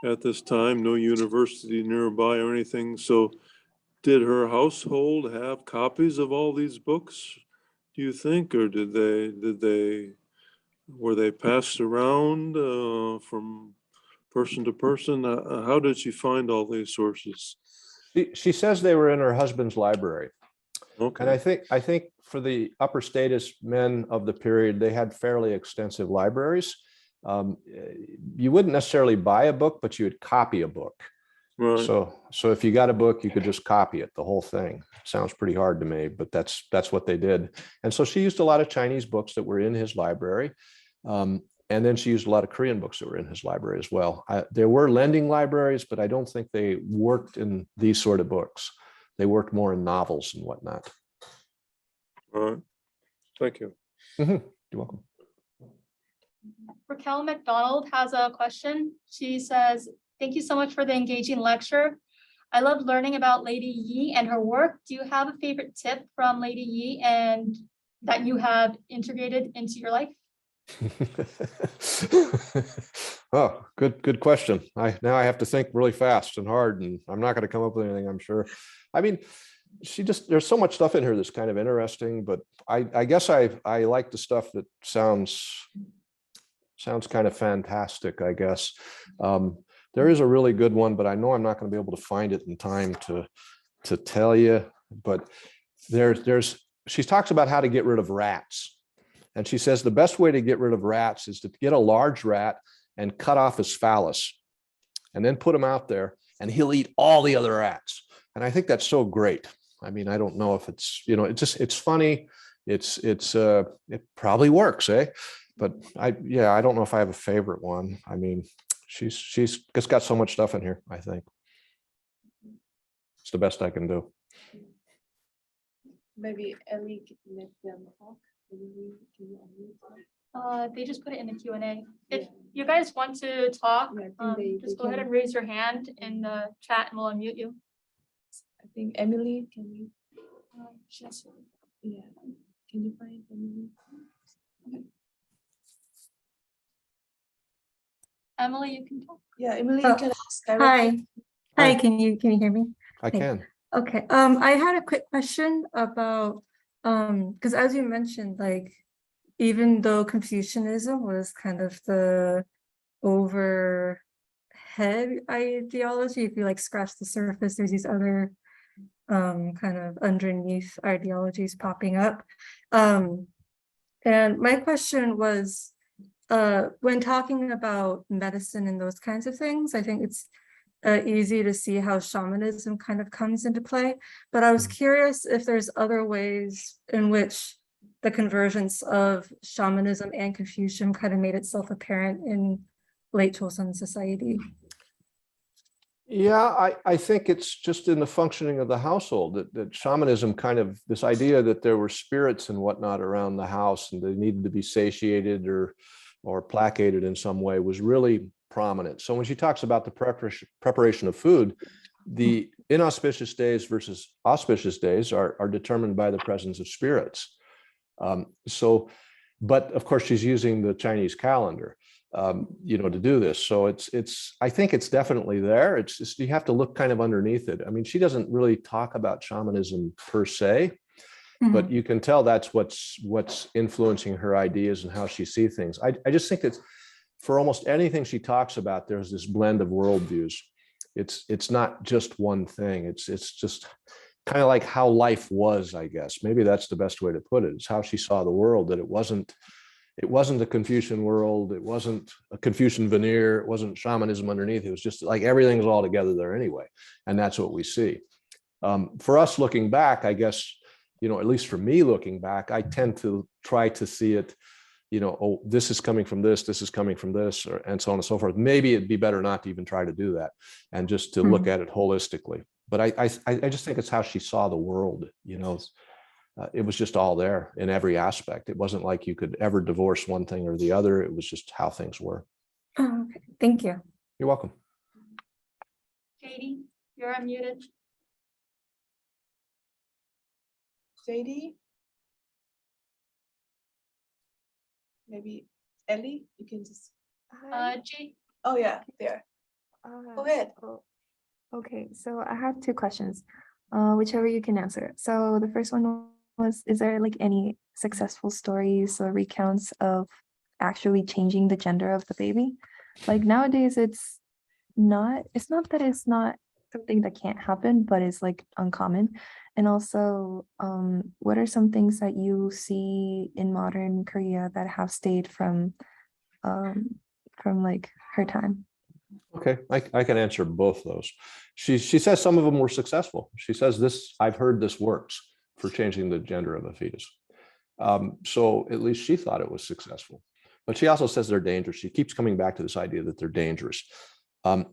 at this time, no university nearby or anything. So did her household have copies of all these books, do you think, or were they passed around from person to person? How did she find all these sources? She says they were in her husband's library. And I Okay, think for the upper status men of the period, they had fairly extensive libraries. You wouldn't necessarily buy a book, but you would copy a book. right. So if you got a book, you could just copy it, the whole thing. Sounds pretty hard to me, but that's what they did. And so she used a lot of Chinese books that were in his library. And then she used a lot of Korean books that were in his library as well. There were lending libraries, but I don't think they worked in these sort of books. They worked more in novels and whatnot. All right. Thank you. You're welcome. Raquel McDonald has a question. She says, thank you so much for the engaging lecture. I love learning about Lady Yi and her work. Do you have a favorite tip from Lady Yi and that you have integrated into your life? Oh, good question. Now I have to think really fast and hard, and I'm not going to come up with anything, I'm sure. I mean, there's so much stuff in here that's kind of interesting, but I guess I like the stuff that sounds kind of fantastic, I guess. There is a really good one, but I know I'm not going to be able to find it in time to tell you. But she talks about how to get rid of rats. And she says the best way to get rid of rats is to get a large rat and cut off his phallus and then put him out there and he'll eat all the other rats. And I think that's so great. I mean, I don't know if it's, it's funny. It probably works, eh? But I don't know if I have a favorite one. I mean, she's just got so much stuff in here, I think. It's the best I can do. Maybe Ellie can let them talk. Can you unmute? They just put it in the Q&A. If Yeah. you guys want to talk, Yeah, I think just they go ahead can. and raise your hand in the chat and we'll unmute you. I think Emily, can you? Yes. Yeah. Can you find Emily? Emily, you can talk. Yeah, Emily, you Oh, can ask Hi. directly. Hi, Hi. can you hear me? I can. Okay, I had a quick question about because as you mentioned, like even though Confucianism was kind of the overhead ideology, if you like scratch the surface, there's these other kind of underneath ideologies popping up. And my question was when talking about medicine and those kinds of things, I think it's easy to see how shamanism kind of comes into play, but I was curious if there's other ways in which the convergence of shamanism and Confucianism kind of made itself apparent in late Choson society. Yeah, I think it's just in the functioning of the household that shamanism kind of, this idea that there were spirits and whatnot around the house and they needed to be satiated or placated in some way was really prominent. So when she talks about the preparation of food, the inauspicious days versus auspicious days are determined by the presence of spirits. But of course she's using the Chinese calendar, to do this. So I think it's definitely there. It's just, you have to look kind of underneath it. I mean, she doesn't really talk about shamanism per se, but you can tell that's what's influencing her ideas and how she sees things. I just think it's, for almost anything she talks about, there's this blend of worldviews. It's not just one thing. It's just kind of like how life was, I guess. Maybe that's the best way to put it. It's how she saw the world, that it wasn't a Confucian world. It wasn't a Confucian veneer. It wasn't shamanism underneath. It was just like everything's all together there anyway. And that's what we see. For us looking back, I guess, at least for me looking back, I tend to try to see it oh, this is coming from this is coming from this, and so on and so forth. Maybe it'd be better not to even try to do that and just to look at it holistically. But I just think it's how she saw the world. It was just all there in every aspect. It wasn't like you could ever divorce one thing or the other. It was just how things were. Oh, okay. Thank you. You're welcome. JD, you're unmuted. JD? Maybe Ellie, you can just, Jay, oh yeah, there. Go ahead. Okay, so I have two questions, whichever you can answer. So the first one was, is there like any successful stories or recounts of actually changing the gender of the baby? Like nowadays, it's not that it's not something that can't happen, but it's like uncommon. And also, what are some things that you see in modern Korea that have stayed from like her time? Okay, I can answer both those. She says some of them were successful. She says I've heard this works for changing the gender of a fetus. So at least she thought it was successful. But she also says they're dangerous. She keeps coming back to this idea that they're dangerous.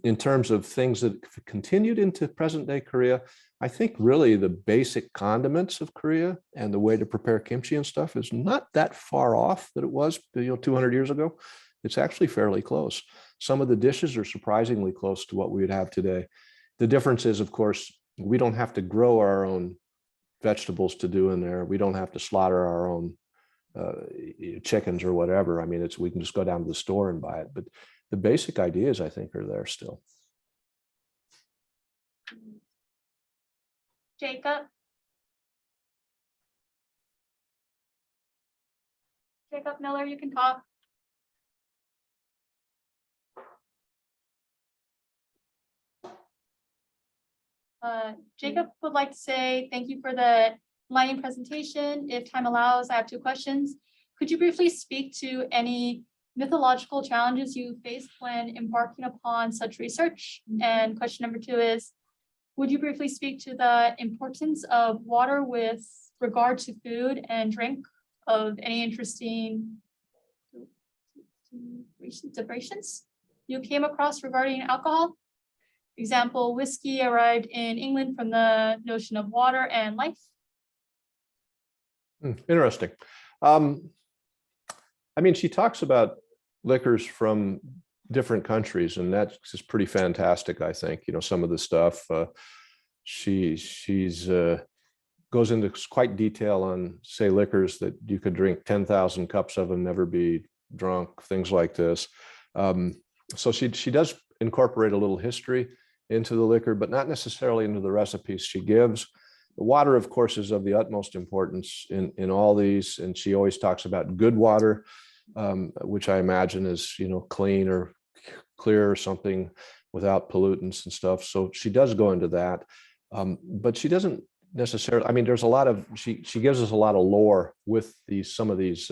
In terms of things that continued into present day Korea, I think really the basic condiments of Korea and the way to prepare kimchi and stuff is not that far off that it was 200 years ago. It's actually fairly close. Some of the dishes are surprisingly close to what we would have today. The difference is, of course, we don't have to grow our own vegetables to do in there. We don't have to slaughter our own chickens or whatever. I mean, we can just go down to the store and buy it. But the basic ideas, I think, are there still. Jacob. Jacob Miller, you can talk. Jacob would like to say thank you for the enlightening presentation. If time allows, I have two questions. Could you briefly speak to any mythological challenges you faced when embarking upon such research? And question number two is, would you briefly speak to the importance of water with regard to food and drink, of any interesting deviations you came across regarding alcohol? Example, whiskey arrived in England from the notion of water and life. Interesting. I mean, she talks about liquors from different countries, and that's just pretty fantastic. I think, some of the stuff she's goes into quite detail on, say, liquors that you could drink 10,000 cups of and never be drunk, things like this. So she does incorporate a little history into the liquor, but not necessarily into the recipes she gives. The water, of course, is of the utmost importance in all these, and she always talks about good water, which I imagine is clean or clear or something without pollutants and stuff. So she does go into that, but she doesn't necessarily. I mean, there's a lot of she gives us a lot of lore with some of these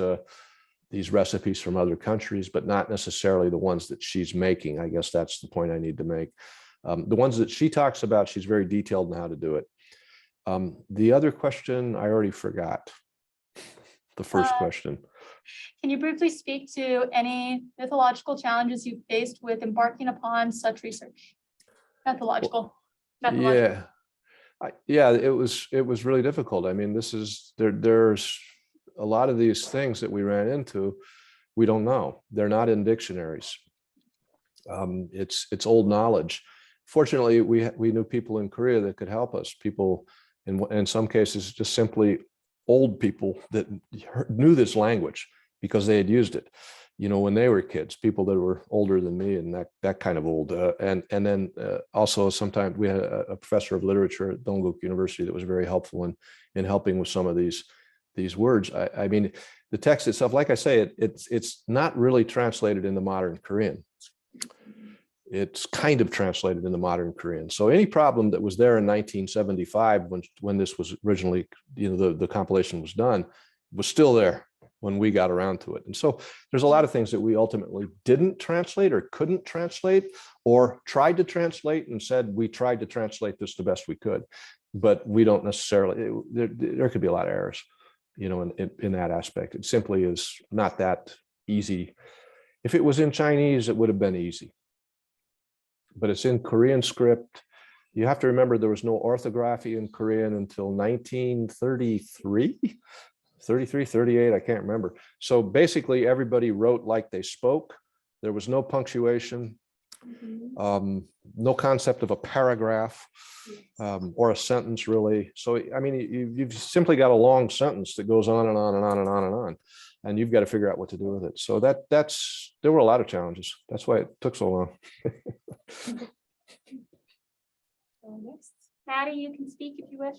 recipes from other countries, but not necessarily the ones that she's making. I guess that's the point I need to make. The ones that she talks about, she's very detailed in how to do it. The other question, I already forgot. The first question. Can you briefly speak to any mythological challenges you faced with embarking upon such research? Methodological. Yeah. It was really difficult. I mean, there's a lot of these things that we ran into, we don't know. They're not in dictionaries. It's old knowledge. Fortunately, we knew people in Korea that could help us. People, in some cases, just simply old people that knew this language because they had used it, when they were kids. People that were older than me and that kind of old. And then also sometimes we had a professor of literature at Dongguk University that was very helpful in helping with some of these words. I mean, the text itself, like I say, it's not really translated into modern Korean. It's kind of translated into modern Korean. So any problem that was there in 1975, when this was originally, the compilation was done, was still there when we got around to it. And so there's a lot of things that we ultimately didn't translate or couldn't translate, or tried to translate and said, we tried to translate this the best we could, but we don't necessarily, there could be a lot of errors. in that aspect. It simply is not that easy. If it was in Chinese, it would have been easy. But it's in Korean script. You have to remember there was no orthography in Korean until 1933, 33, 38, I can't remember. So basically everybody wrote like they spoke. There was no punctuation, no concept of a paragraph or a sentence really. So, I mean, you've simply got a long sentence that goes on and on and on and on and on, and you've got to figure out what to do with it. So there were a lot of challenges. That's why it took so long. Next. Maddie, you can speak if you wish.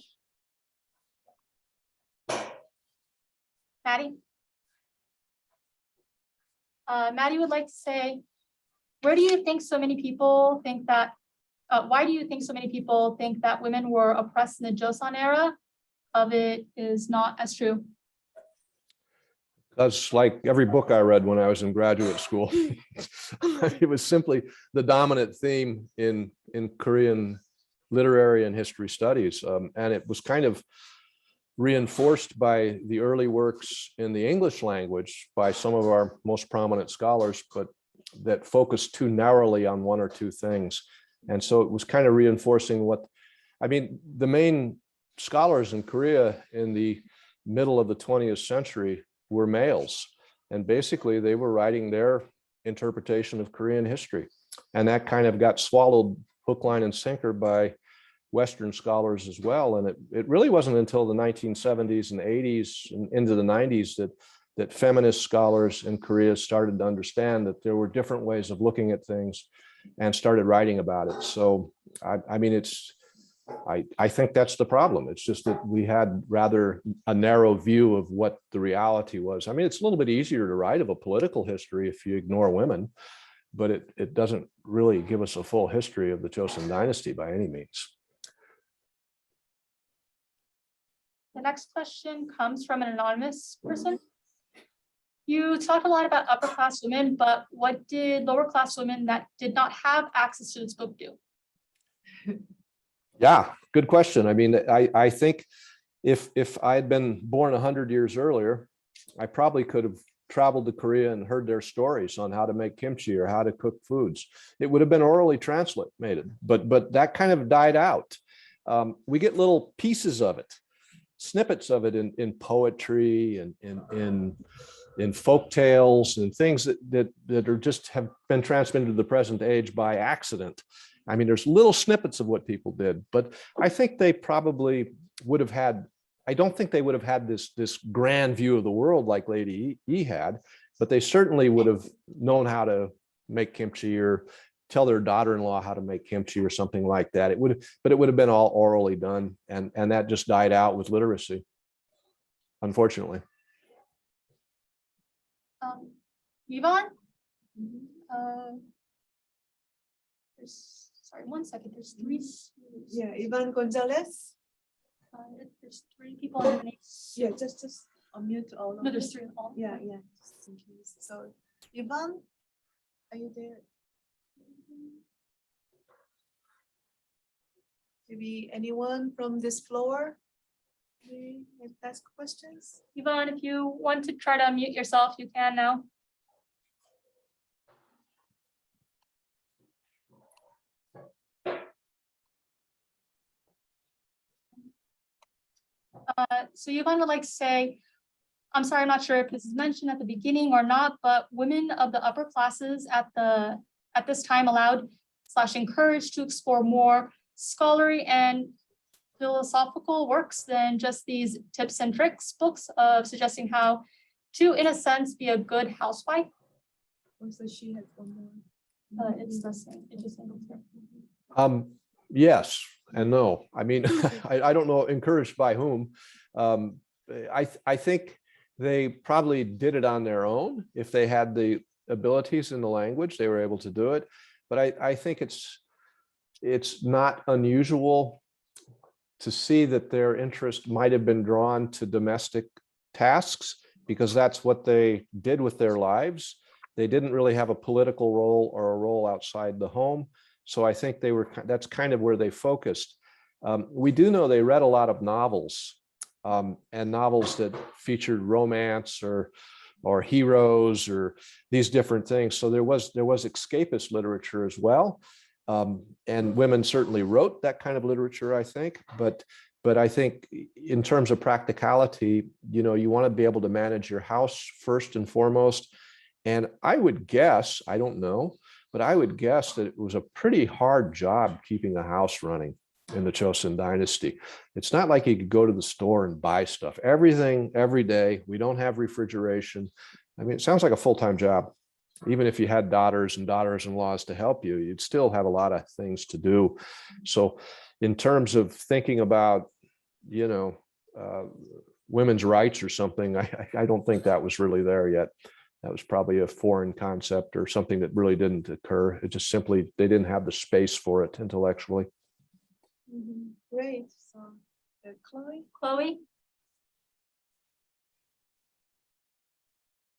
Maddie? Maddie would like to say, where do you think so many people think that, why do you think so many people think that women were oppressed in the Joseon era of it is not as true? That's like every book I read when I was in graduate school. It was simply the dominant theme in Korean literary and history studies. And it was kind of reinforced by the early works in the English language by some of our most prominent scholars, but that focused too narrowly on one or two things. And so it was kind of reinforcing the main scholars in Korea in the middle of the 20th century were males. And basically they were writing their interpretation of Korean history. And that kind of got swallowed hook, line, and sinker by Western scholars as well. And it really wasn't until the 1970s and 80s and into the 90s that feminist scholars in Korea started to understand that there were different ways of looking at things and started writing about it. So, I think that's the problem. It's just that we had rather a narrow view of what the reality was. I mean, it's a little bit easier to write of a political history if you ignore women, but it doesn't really give us a full history of the Choson dynasty by any means. The next question comes from an anonymous person. You talked a lot about upper class women, but what did lower class women that did not have access to this book do? Yeah, good question. I mean, I think if I had been born 100 years earlier, I probably could have traveled to Korea and heard their stories on how to make kimchi or how to cook foods. It would have been orally translated, but that kind of died out. We get little pieces of it, snippets of it in poetry and in folk tales and things that are just have been transmitted to the present age by accident. I mean, there's little snippets of what people did, but I think they probably would have had, I don't think they would have had this grand view of the world like Lady Yi had, but they certainly would have known how to make kimchi or tell their daughter-in-law how to make kimchi or something like that. But it would have been all orally done, and that just died out with literacy, unfortunately. Yvonne? Sorry, 1 second. There's three. Yeah, Ivan Gonzalez. There's three people on the name. Yeah, just unmute all of No, them. there's three. All. Yeah, just in case. So, Ivan, are you there? Maybe anyone from this floor? May ask questions? Yvonne, if you want to try to unmute yourself, you can now. So Yvonne would like to say, I'm sorry, I'm not sure if this is mentioned at the beginning or not, but women of the upper classes at this time allowed / encouraged to explore more scholarly and philosophical works than just these tips and tricks books of suggesting how to, in a sense, be a good housewife. Also, she has one more. It's the same. It just Yes and no. I mean, I don't know, encouraged by whom. I think they probably did it on their own. If they had the abilities in the language, they were able to do it. But I think it's not unusual to see that their interest might have been drawn to domestic tasks, because that's what they did with their lives. They didn't really have a political role or a role outside the home. So I think that's kind of where they focused. We do know they read a lot of novels, and novels that featured romance or heroes or these different things. So there was escapist literature as well. And women certainly wrote that kind of literature, I think, but I think in terms of practicality, you know, you want to be able to manage your house first and foremost. And I would guess, I don't know, but I would guess that it was a pretty hard job keeping a house running in the Choson dynasty. It's not like you could go to the store and buy stuff, everything every day. We don't have refrigeration. I mean, it sounds like a full-time job. Even if you had daughters and daughters-in-laws to help you, you'd still have a lot of things to do. So in terms of thinking about, you know, women's rights or something, I don't think that was really there yet. That was probably a foreign concept or something that really didn't occur. It just simply, they didn't have the space for it intellectually. Great. So, Chloe? Chloe?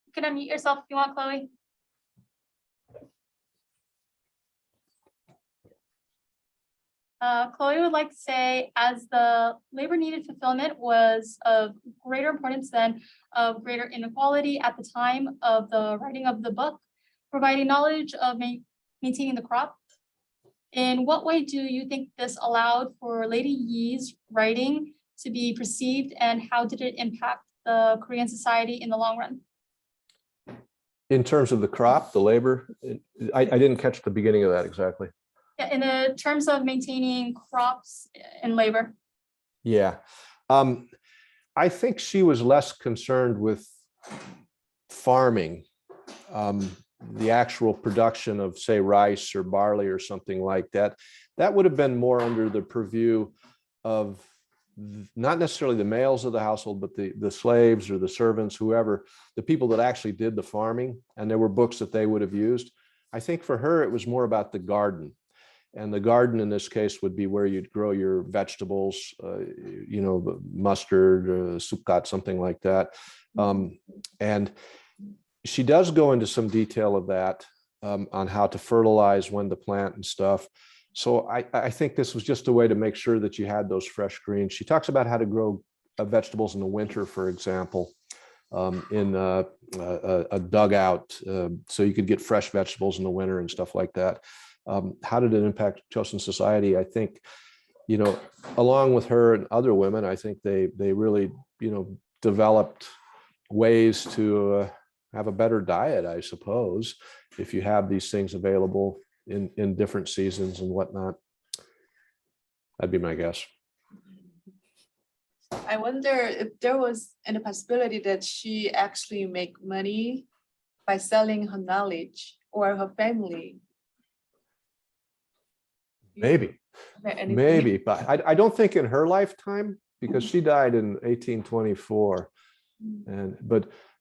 You can unmute yourself if you want, Chloe. Chloe would like to say, as the labor needed fulfillment was of greater importance than of greater inequality at the time of the writing of the book, providing knowledge of maintaining the crop. In what way do you think this allowed for Lady Yi's writing to be perceived, and how did it impact the Korean society in the long run? In terms of the crop, the labor, I didn't catch the beginning of that exactly. In the terms of maintaining crops and labor. Yeah. I think she was less concerned with farming, the actual production of, say, rice or barley or something like that. That would have been more under the purview of not necessarily the males of the household, but the slaves or the servants, whoever, the people that actually did the farming, and there were books that they would have used. I think for her, it was more about the garden. And the garden in this case would be where you'd grow your vegetables, you know, mustard, sukkat, something like that. And she does go into some detail of that on how to fertilize, when to plant and stuff. So I think this was just a way to make sure that you had those fresh greens. She talks about how to grow vegetables in the winter, for example, in a dugout, so you could get fresh vegetables in the winter and stuff like that. How did it impact Choson society? I think, you know, along with her and other women, I think they really, you know, developed ways to have a better diet, I suppose, if you have these things available in different seasons and whatnot. That'd be my guess. I wonder if there was any possibility that she actually make money by selling her knowledge, or her family. Maybe, Anything? maybe, but I don't think in her lifetime, because she died in 1824. And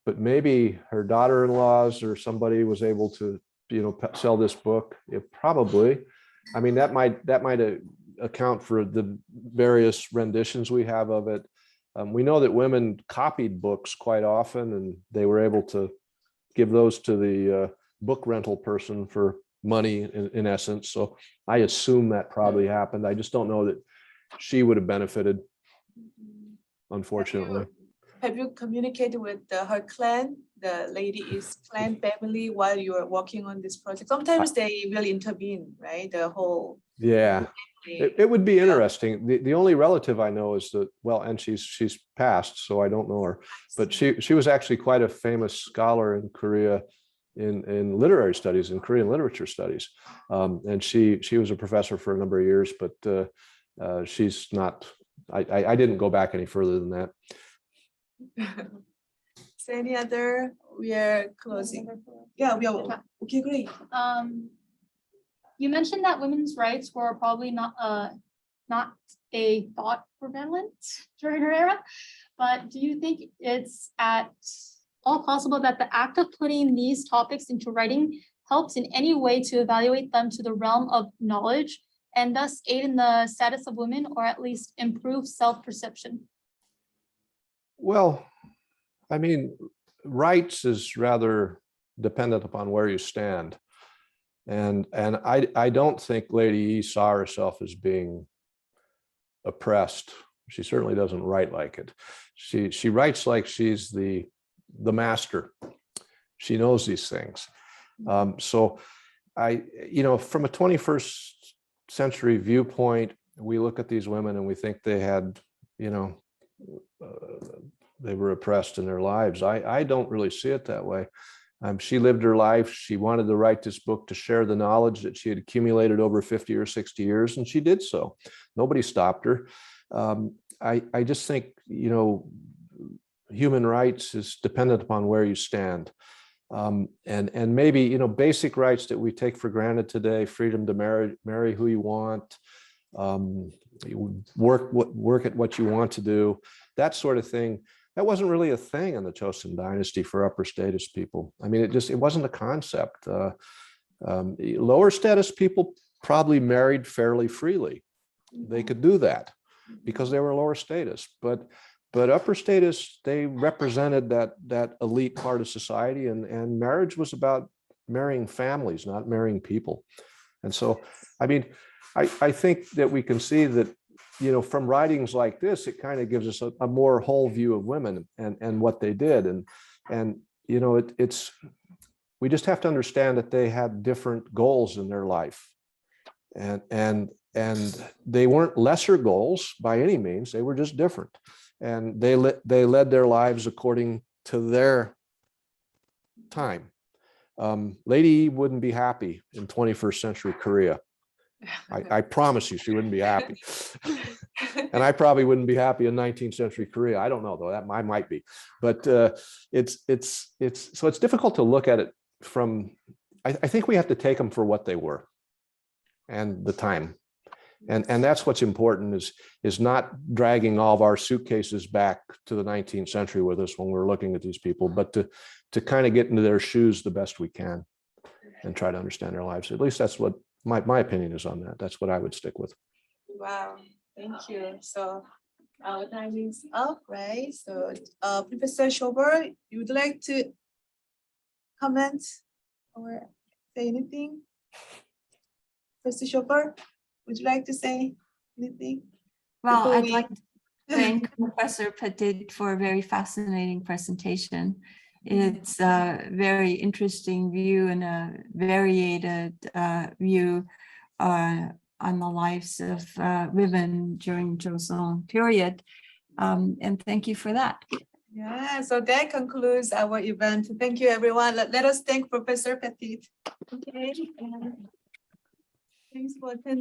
but maybe her daughter-in-laws or somebody was able to, you know, sell this book. It probably, I mean, that might account for the various renditions we have of it. We know that women copied books quite often, and they were able to give those to the book rental person for money in essence. So I assume that probably happened. I just don't know that she would have benefited, unfortunately. Have you communicated with her clan, the Lady Yi's clan family, while you are working on this project? Sometimes they will intervene, right? The whole. Yeah, it would be interesting. The only relative I know is that, well, and she's passed, so I don't know her, but she was actually quite a famous scholar in Korea in literary studies, in Korean literature studies. And she was a professor for a number of years, but she's not, I didn't go back any further than that. So any other, we are closing. Yeah, we are, okay, great. You mentioned that women's rights were probably not a thought prevalent during her era, but do you think it's at all possible that the act of putting these topics into writing helps in any way to evaluate them to the realm of knowledge, and thus aid in the status of women, or at least improve self-perception? Well, I mean, rights is rather dependent upon where you stand. And I don't think Lady Yi saw herself as being oppressed. She certainly doesn't write like it. She writes like she's the master. She knows these things. So from a 21st century viewpoint, we look at these women and we think they had, they were oppressed in their lives. I don't really see it that way. She lived her life. She wanted to write this book to share the knowledge that she had accumulated over 50 or 60 years, and she did so. Nobody stopped her. I just think, human rights is dependent upon where you stand. And maybe, basic rights that we take for granted today, freedom to marry who you want, work at what you want to do, that sort of thing. That wasn't really a thing in the Choson dynasty for upper status people. I mean, it wasn't a concept. Lower status people probably married fairly freely. They could do that because they were lower status, but upper status, they represented that elite part of society, and marriage was about marrying families, not marrying people. And so, I mean, I think that we can see that, from writings like this, it kind of gives us a more whole view of women and what they did. And we just have to understand that they had different goals in their life. And they weren't lesser goals by any means, they were just different. And they led their lives according to their time. Lady Yi wouldn't be happy in 21st century Korea. I promise you, she wouldn't be happy. And I probably wouldn't be happy in 19th century Korea. I don't know though, that I might be. But it's difficult to look at it from, I think we have to take them for what they were and the time. And that's what's important, is not dragging all of our suitcases back to the 19th century with us when we're looking at these people, but to kind of get into their shoes the best we can and try to understand their lives. At least that's what my opinion is on that. That's what I would stick with. Wow, thank you. So our time is up, right? So Professor Schober, you would like to comment or say anything? Professor Schober, would you like to say anything? Well, before I'd we- like to thank Professor Petit for a very fascinating presentation. It's a very interesting view and a varied view on the lives of women during Choson period. And thank you for that. Yeah, so that concludes our event. Thank you, everyone. Let us thank Professor Petit. Okay. Thanks for attending.